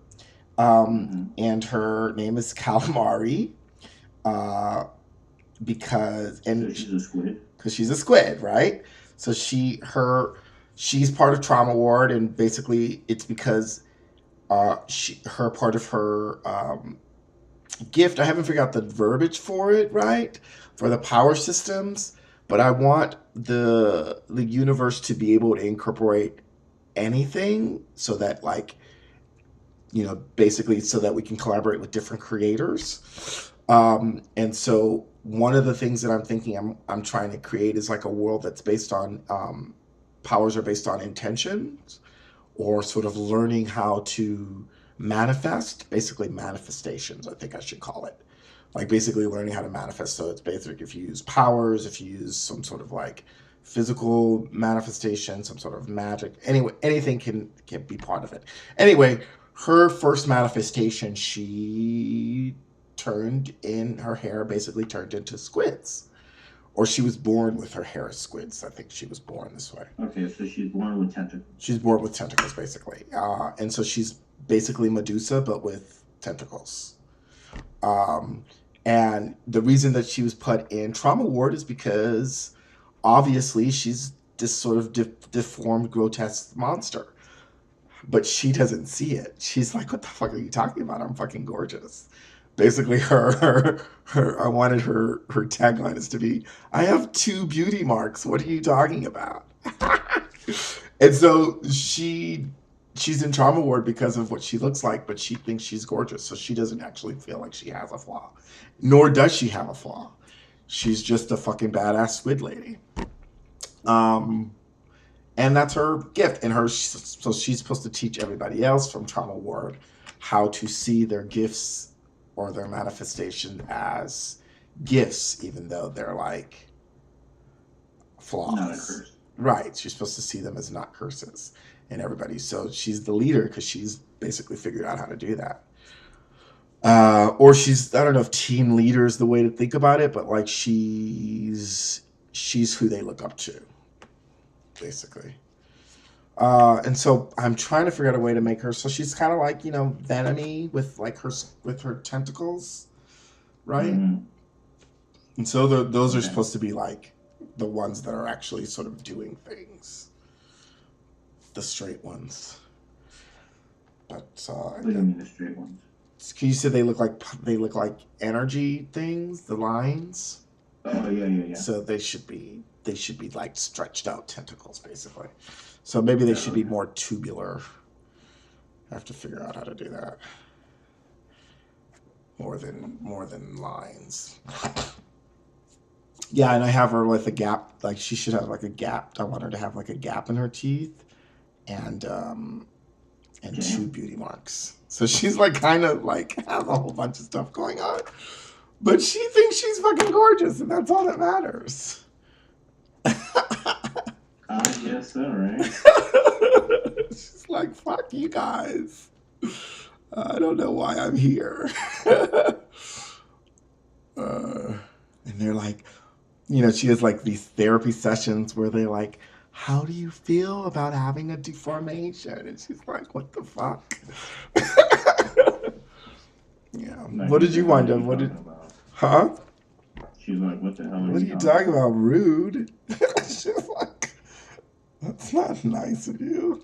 And her name is Khalimari, because So she's a squid. because she's a squid, right? So she's part of Trauma Ward, and basically it's because her part of her gift. I haven't figured out the verbiage for it, right? For the power systems, but I want the universe to be able to incorporate anything, so that basically so that we can collaborate with different creators. And so one of the things that I'm thinking I'm trying to create is like a world that's based on powers are based on intentions, or sort of learning how to manifest, basically manifestations, I think I should call it. Like basically learning how to manifest. So it's basic if you use powers, if you use some sort of like physical manifestation, some sort of magic. Anyway, anything can be part of it. Anyway, her first manifestation, her hair basically turned into squids. Or she was born with her hair as squids. I think she was born this way. Okay, so she's born with tentacles. She's born with tentacles, basically. And so she's basically Medusa, but with tentacles. And the reason that she was put in Trauma Ward is because obviously she's this sort of deformed, grotesque monster. But she doesn't see it. She's like, what the fuck are you talking about? I'm fucking gorgeous. Basically, I wanted her tagline is to be, I have 2 beauty marks. What are you talking about? And so she's in Trauma Ward because of what she looks like, but she thinks she's gorgeous. So she doesn't actually feel like she has a flaw. Nor does she have a flaw. She's just a fucking badass squid lady. And that's her gift. So she's supposed to teach everybody else from Trauma Ward how to see their gifts or their manifestation as gifts, even though they're like flaws. Not a curse. Right. She's supposed to see them as not curses in everybody. So she's the leader because she's basically figured out how to do that. Or I don't know if team leader is the way to think about it, but like she's who they look up to, basically. And so I'm trying to figure out a way to make her so she's kind of like Venom-y with her tentacles, right? Mm-hmm. And so those are supposed to be like the ones that are actually sort of doing things, the straight ones. But what do you mean the straight ones? Can you say they look like energy things, the lines? Oh yeah. So they should be like stretched out tentacles, basically. So maybe they should be more tubular. I have to figure out how to do that. More than lines. Yeah, and I have her with a gap. Like she should have like a gap. I want her to have like a gap in her teeth, and 2 beauty marks. So she's like kind of like has a whole bunch of stuff going on, but she thinks she's fucking gorgeous, and that's all that matters. I guess so, right? She's like, fuck you guys. I don't know why I'm here. And they're like, she has like these therapy sessions where they're like, how do you feel about having a deformation? And she's like, what the fuck? Like, What what did the you hell wind are up? you What talking did? about? Huh? She's like, what the hell are What are you you talking talking about? about? Rude. She's like, that's not nice of you.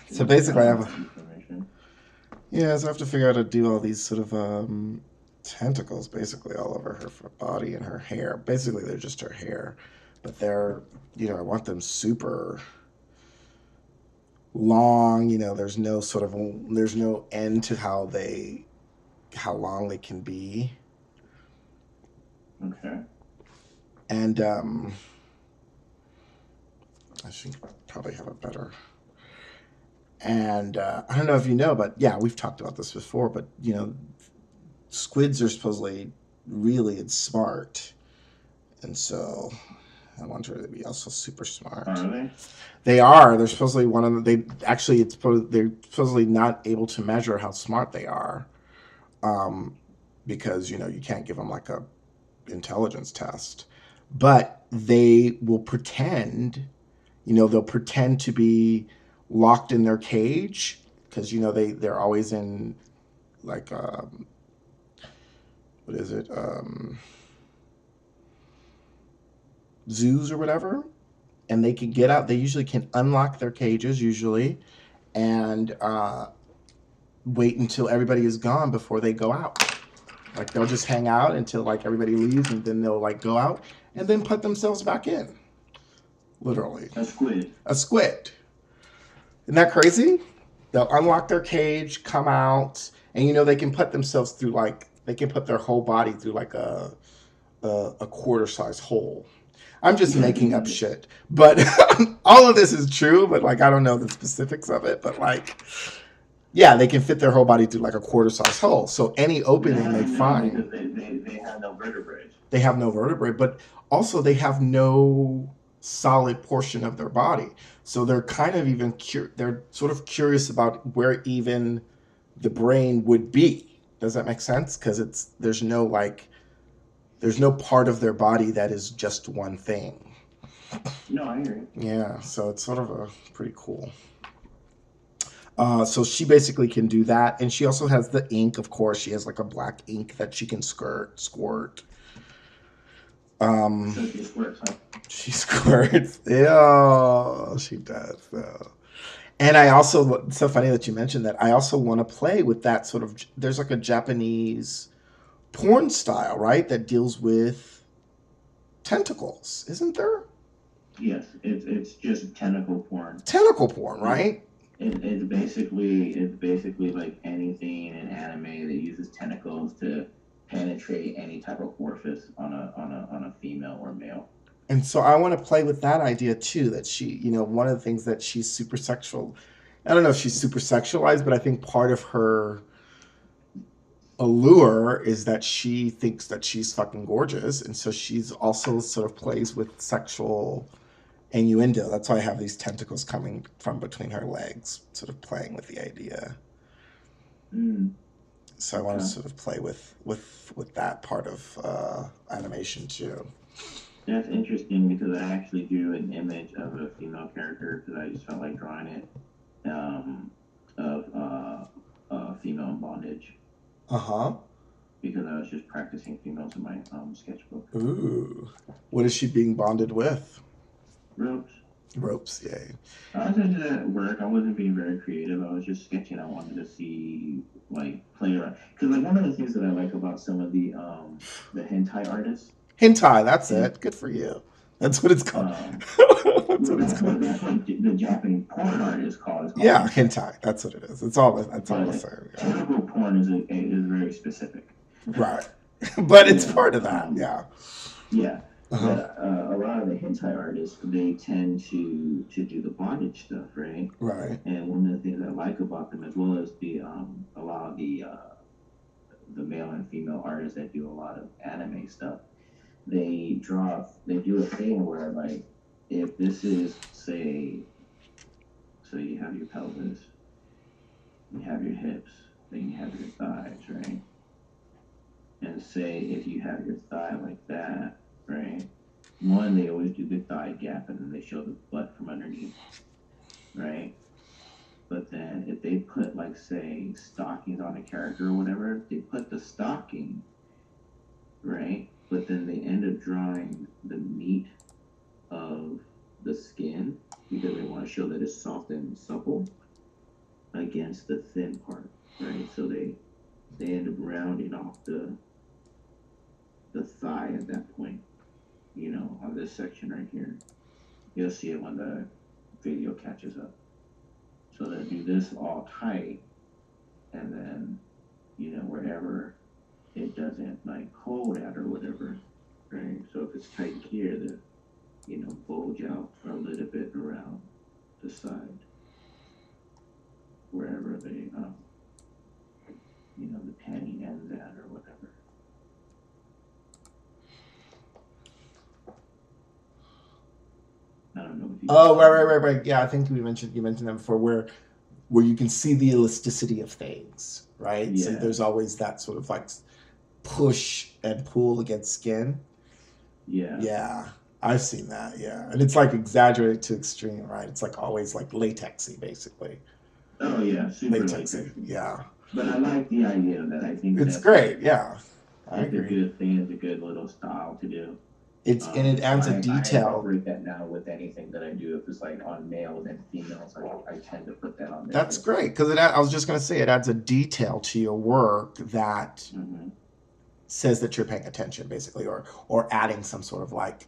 So basically, I have information. yeah. So I have to figure out how to do all these sort of tentacles, basically all over her body and her hair. Basically, they're just her hair, but they're I want them super long. There's no there's no end to how long they can be. Okay. And I should probably have a better. And I don't know if you know, but yeah, we've talked about this before. But squids are supposedly really smart, and so I want her to be also super smart. Are they? They are. They're supposedly one of them. They actually, they're supposedly not able to measure how smart they are, because you can't give them like a intelligence test, but they will pretend. They'll pretend to be locked in their cage because they're always in like what is it zoos or whatever, and they can get out. They usually can unlock their cages usually, and wait until everybody is gone before they go out. Like they'll just hang out until like everybody leaves, and then they'll like go out and then put themselves back in. Literally, a squid. A squid. Isn't that crazy? They'll unlock their cage, come out, and they can put themselves through they can put their whole body through like a quarter size hole. I'm just making up shit, but all of this is true. But like I don't know the specifics of it, but like yeah, they can fit their whole body through like a quarter size hole. So any opening they find. Because they have no vertebrae. They have no vertebrae, but also they have no solid portion of their body. So they're kind of even they're sort of curious about where even the brain would be. Does that make sense? Because there's no part of their body that is just one thing. No, I hear it. Yeah, so it's sort of a pretty cool. So she basically can do that, and she also has the ink. Of course, she has like a black ink that she can squirt. So she squirts, huh? She squirts. Yeah, she does. So. And I also, it's so funny that you mentioned that. I also want to play with that sort of. There's like a Japanese porn style, right, that deals with tentacles, isn't there? Yes, it's just tentacle porn. Tentacle porn, right? It's basically like anything in anime that uses tentacles to penetrate any type of orifice on a female or male. And so I want to play with that idea too. That she, one of the things that she's super sexual. I don't know if she's super sexualized, but I think part of her allure is that she thinks that she's fucking gorgeous, and so she's also sort of plays with sexual innuendo. That's why I have these tentacles coming from between her legs, sort of playing with the idea. So I want to sort of play with that part of animation too. That's interesting because I actually drew an image of a female character because I just felt like drawing it of female in bondage. Because I was just practicing females in my sketchbook. Ooh, what is she being bonded with? Ropes, yay. I was just at work. I wasn't being very creative. I was just sketching. I wanted to see, play around. Because, one of the things that I like about some of the hentai artists. Hentai, that's it. Good for you. That's what it's called. That's what the Japanese porn artists call it. Yeah, hentai. That's what it is. That's all the same. Tentacle porn is very specific. Right. But it's part of that, yeah. Yeah. But a lot of the hentai artists, they tend to do the bondage stuff, right? Right. And one of the things I like about them, as well as a lot of the male and female artists that do a lot of anime stuff, they do a thing where, if this is, say, so you have your pelvis, you have your hips, then you have your thighs, right? And say if you have your thigh like that, right? One, they always do the thigh gap, and then they show the butt from underneath, right? But then if they put, like, say, stockings on a character or whatever, they put the stocking, right? But then they end up drawing the meat of the skin because they want to show that it's soft and supple against the thin part, right? So they end up rounding off the thigh at that point, on this section right here. You'll see it when the video catches up. So they do this all tight, and then, wherever it doesn't like hold at or whatever, right? So if it's tight here, bulge out a little bit around the side, wherever the panty ends at or whatever. I don't know if you. Oh, right. Yeah, I think you mentioned that before, where you can see the elasticity of things, right? Yeah. So there's always that sort of like push and pull against skin. Yeah. Yeah, I've seen that. Yeah, and it's like exaggerated to extreme, right? It's like always like latexy, basically. Oh yeah, super Latexy. Yeah. But I like the idea of that. I think it's great. Yeah, I it's agree. a good thing. It's a good little style to do. And it adds a detail. I incorporate that now with anything that I do. If it's like on males and females, I tend to put that on there. That's great because I was just going to say it adds a detail to your work that says that you're paying attention, basically, or adding some sort of like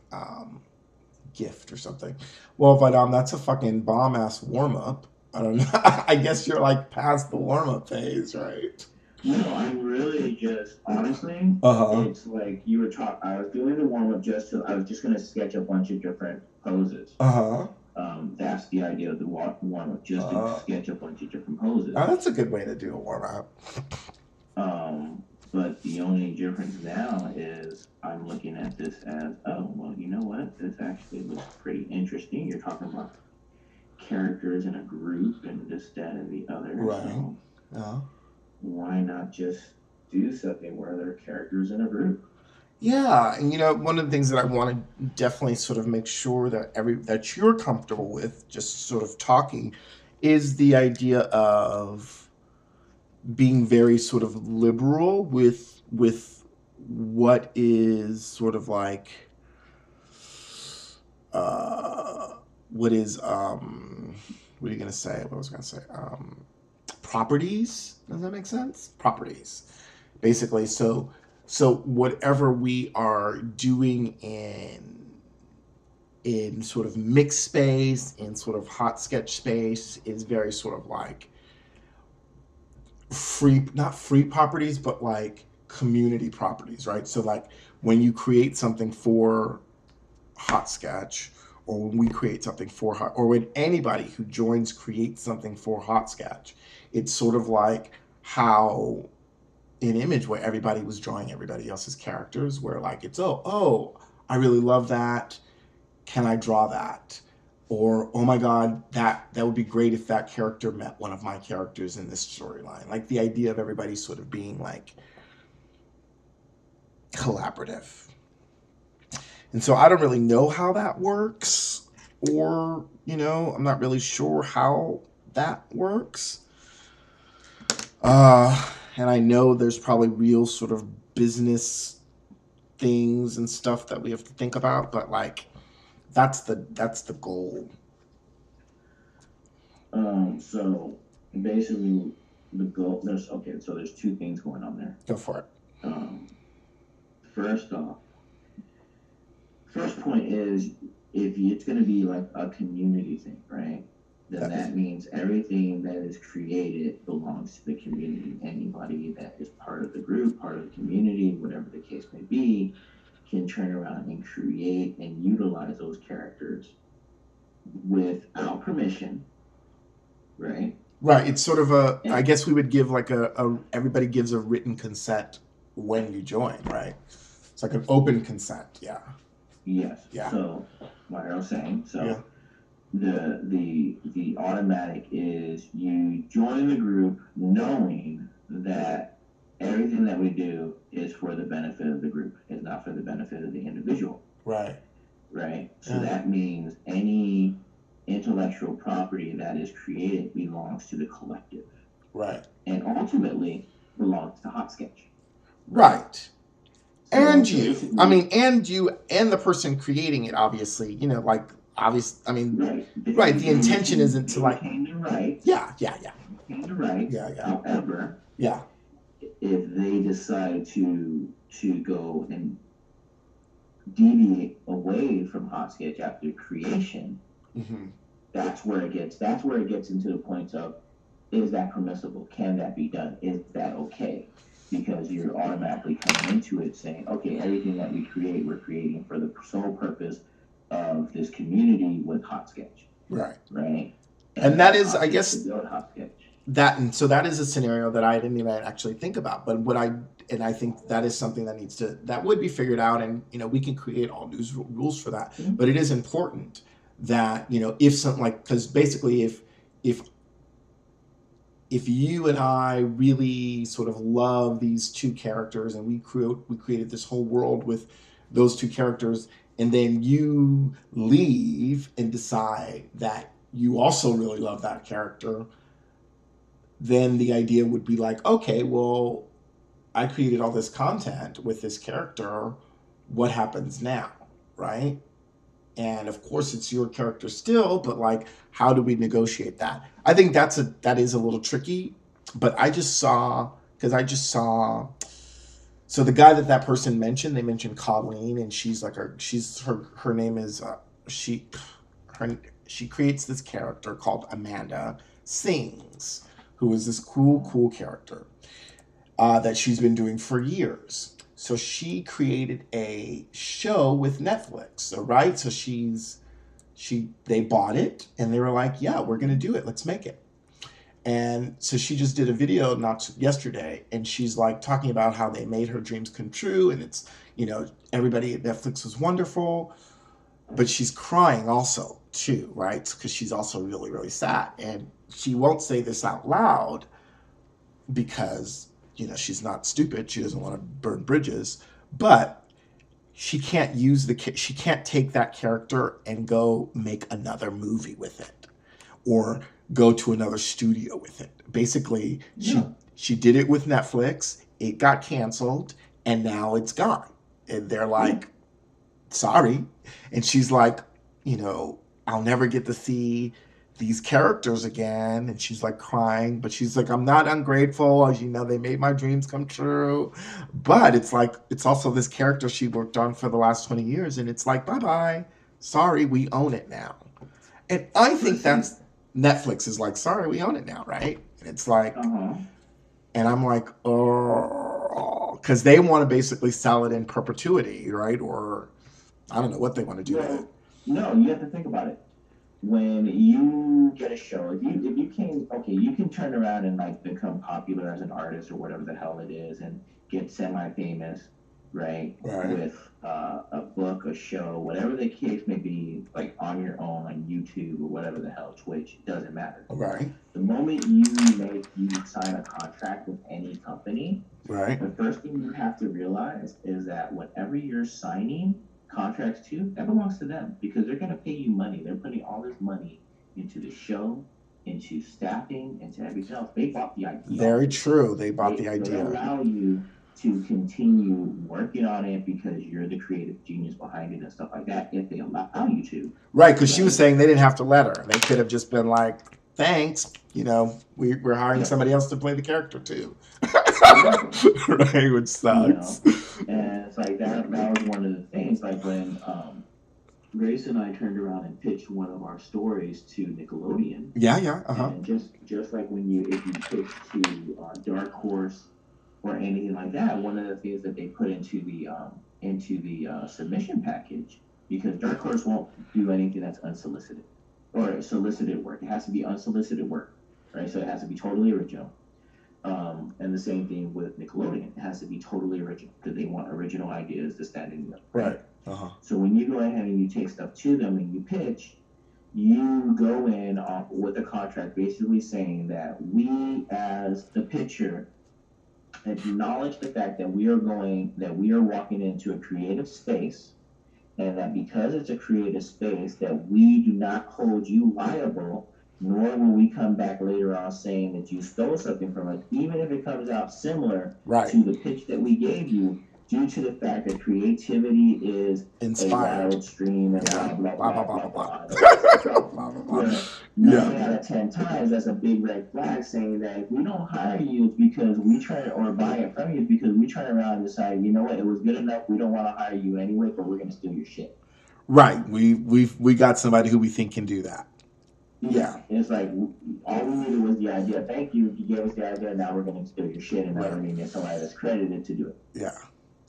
gift or something. Well, but that's a fucking bomb ass warm up. I don't know. I guess you're like past the warm up phase, right? No, I'm really just honestly. It's like you were talking. I was doing the warm up I was just gonna sketch a bunch of different poses. That's the idea of the warm up, just to sketch a bunch of different poses. Oh, that's a good way to do a warm up. But the only difference now is I'm looking at this as, oh, well, you know what? This actually looks pretty interesting. You're talking about characters in a group and this, that, and the other. Right. So why not just do something where there are characters in a group? Yeah, and one of the things that I want to definitely sort of make sure that you're comfortable with, just sort of talking, is the idea of being very sort of liberal with what is sort of like what is what are you gonna say? What was I gonna say? Properties. Does that make sense? Properties, basically. So whatever we are doing in sort of mixed space, in sort of hot sketch space, is very sort of like not free properties, but like community properties, right? So like when you create something for hot sketch, or when we create something for or when anybody who joins creates something for hot sketch, it's sort of like how in Image, where everybody was drawing everybody else's characters, where like it's oh I really love that, can I draw that? Or, oh my God, that would be great if that character met one of my characters in this storyline. Like the idea of everybody sort of being like collaborative. And so I don't really know how that works, or, I'm not really sure how that works. And I know there's probably real sort of business things and stuff that we have to think about, but like, that's the goal. So basically the goal, there's two things going on there. Go for it. First off, first point is, if it's going to be like a community thing, right? Then that means everything that is created belongs to the community. Anybody that is part of the group, part of the community, whatever the case may be, can turn around and create and utilize those characters without permission, right? Right. It's sort of I guess we would give like everybody gives a written consent when you join, right? It's like an open consent. Yeah. Yes. Yeah. So what I was saying, the automatic is you join the group knowing that everything that we do is for the benefit of the group. It's not for the benefit of the individual. Right. Right. So that means any intellectual property that is created belongs to the collective Right. and ultimately belongs to Hotsketch. Right. And So you. basically, I mean, and you and the person creating it, obviously, you know, like, obvious. I mean, right, right. The intention isn't to they like, retain the rights. yeah, yeah, yeah, They retain the rights. yeah, yeah, However, yeah. if they decide to go and deviate away from Hotsketch after creation, Mm-hmm. that's where it gets into the point of, is that permissible? Can that be done? Is that okay? Because you're automatically coming into it saying, okay, everything that we create, we're creating for the sole purpose of this community with Hotsketch, Right. right? And that is, I guess, to build Hotsketch. that, and so that is a scenario that I didn't even actually think about. But and I think that is something that would be figured out, and you know, we can create all new rules for that. Mm-hmm. But it is important that, you know, if something like, because basically if you and I really sort of love these two characters, and we created this whole world with those two characters, and then you leave and decide that you also really love that character, then the idea would be like, okay, well, I created all this content with this character. What happens now, right? And of course, it's your character still, but like, how do we negotiate that? I think that is a little tricky. But I just saw, so the guy that person mentioned, they mentioned Colleen, and she's like her name is she her she creates this character called Amanda Sings, who is this cool character that she's been doing for years. So she created a show with Netflix, right? So they bought it, and they were like, yeah, we're gonna do it, let's make it. And so she just did a video not yesterday, and she's like talking about how they made her dreams come true, and it's, you know, everybody at Netflix was wonderful, but she's crying also too, right? Because she's also really, really sad, and she won't say this out loud because, you know, she's not stupid. She doesn't want to burn bridges, but she can't she can't take that character and go make another movie with it, or go to another studio with it. Basically, she did it with Netflix. It got canceled, and now it's gone. And they're like, sorry. And she's like, you know, I'll never get to see these characters again. And she's like crying, but she's like, I'm not ungrateful. As you know, they made my dreams come true. But it's like, it's also this character she worked on for the last 20 years. And it's like, bye bye. Sorry, we own it now. And I think that's, Netflix is like, sorry, we own it now, right? And it's like, and I'm like, oh, because they want to basically sell it in perpetuity, right? Or I don't know what they want to do with it. No, you have to think about it. When you get a show, if you can turn around and like become popular as an artist or whatever the hell it is, and get semi-famous, right? With a book, a show, whatever the case may be, like on your own, on YouTube or whatever the hell, Twitch, doesn't matter. Right. The moment you sign a contract with any company, right, the first thing you have to realize is that whatever you're signing contracts to, that belongs to them, because they're going to pay you money. They're putting all this money into the show, into staffing, into everything else. They bought the idea. Very true. They bought the idea. They allow you to continue working on it because you're the creative genius behind it and stuff like that, if they allow you to. Right, because she was saying they didn't have to let her. They could have just been like, thanks, you know, we're hiring somebody else to play the character too. Right, which sucks. You know? And it's like that was one of the things, like when Grace and I turned around and pitched one of our stories to Nickelodeon. Yeah. And just like if you pitch to Dark Horse or anything like that, one of the things that they put into the submission package, because Dark Horse won't do anything that's unsolicited or solicited work. It has to be unsolicited work, right? So it has to be totally original. And the same thing with Nickelodeon. It has to be totally original because they want original ideas to stand in them. Right. So when you go ahead and you take stuff to them and you pitch, you go in with a contract basically saying that we, as the pitcher, acknowledge the fact that we are walking into a creative space and that because it's a creative space, that we do not hold you liable, nor will we come back later on saying that you stole something from us, even if it comes out similar Right. to the pitch that we gave you, due to the fact that creativity is Inspired. a wild stream and Yeah. blah, blah, blah, blah, blah, blah. Blah, blah, blah. Yeah. Yeah. 9 out of 10 times, that's a big red flag saying that if we don't hire you, it's because we turn, or buy it from you, it's because we turn around and decide, you know what, it was good enough, we don't want to hire you anyway, but we're going to steal your shit. Right. We got somebody who we think can do that. Yeah. It's like, all we needed was the idea. Thank you. You gave us the idea. Now we're going to steal your shit, and now we're going to get somebody that's credited to do it. Yeah.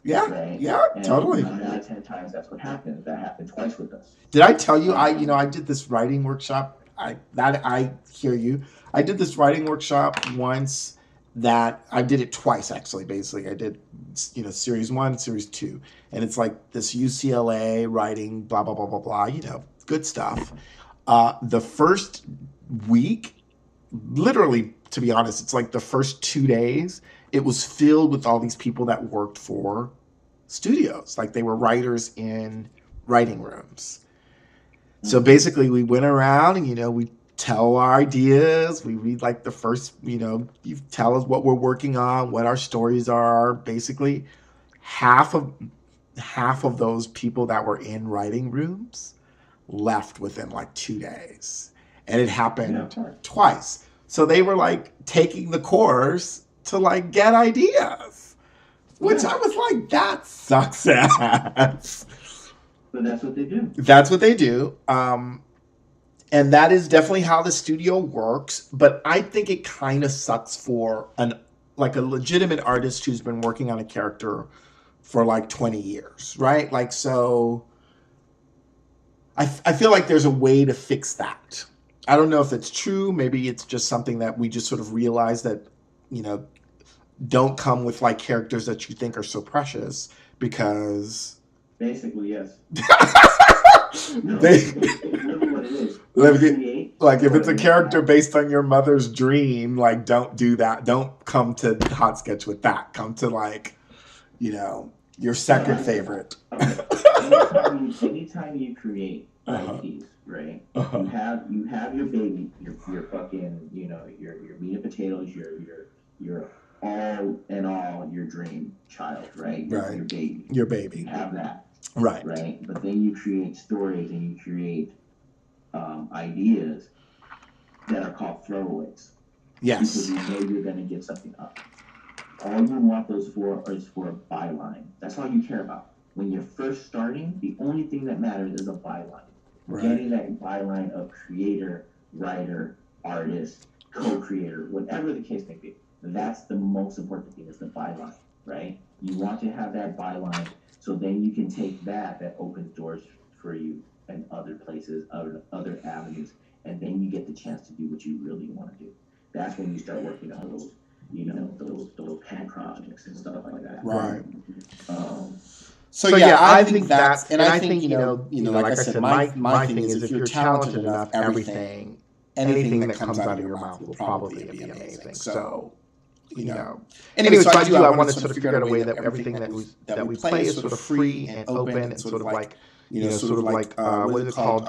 Yeah. Right? Yeah. And Totally. 9 out of 10 times, that's what happens. That happened twice with us. Did I tell you I did this writing workshop? I hear you. I did this writing workshop once that I did it twice actually. Basically, I did series 1, series 2, and it's like this UCLA writing blah blah blah blah blah. Good stuff. The first week, literally, to be honest, it's like the first 2 days, it was filled with all these people that worked for studios, like they were writers in writing rooms. So basically, we went around and we tell our ideas. We read like the first, you tell us what we're working on, what our stories are. Basically, half of those people that were in writing rooms left within like 2 days, and it happened twice. So they were like taking the course to like get ideas, which I was like, that sucks ass. But that's what they do. That's what they do. And that is definitely how the studio works. But I think it kind of sucks for a legitimate artist who's been working on a character for like 20 years, right? Like, so I feel like there's a way to fix that. I don't know if it's true. Maybe it's just something that we just sort of realize that, don't come with like characters that you think are so precious, because basically, yes. Like if it's a character based on your mother's dream, like don't do that. Don't come to Hotsketch with that. Come to like, your second favorite. Anytime you create IPs, right? You have your baby, your fucking, your meat and potatoes, your all in all, your dream child, right? Right. Your baby. You have that. Right. Right. But then you create stories and you create ideas that are called throwaways. Yes. Because you know you're going to give something up. All you want those for is for a byline. That's all you care about. When you're first starting, the only thing that matters is a byline. Right. Getting that byline of creator, writer, artist, co-creator, whatever the case may be. That's the most important thing, is the byline, right? You want to have that byline, so then you can take that opens doors for you and other places, other avenues, and then you get the chance to do what you really want to do. That's when you start working on those, those pet projects and stuff like that. Right. So yeah, I think that's, and I think like I said, my thing is if you're talented enough, anything that comes out of your mouth will probably be amazing. So. Anyway, so I want to sort of figure out a way that everything that we play is sort of free and open and sort of like, what is it called?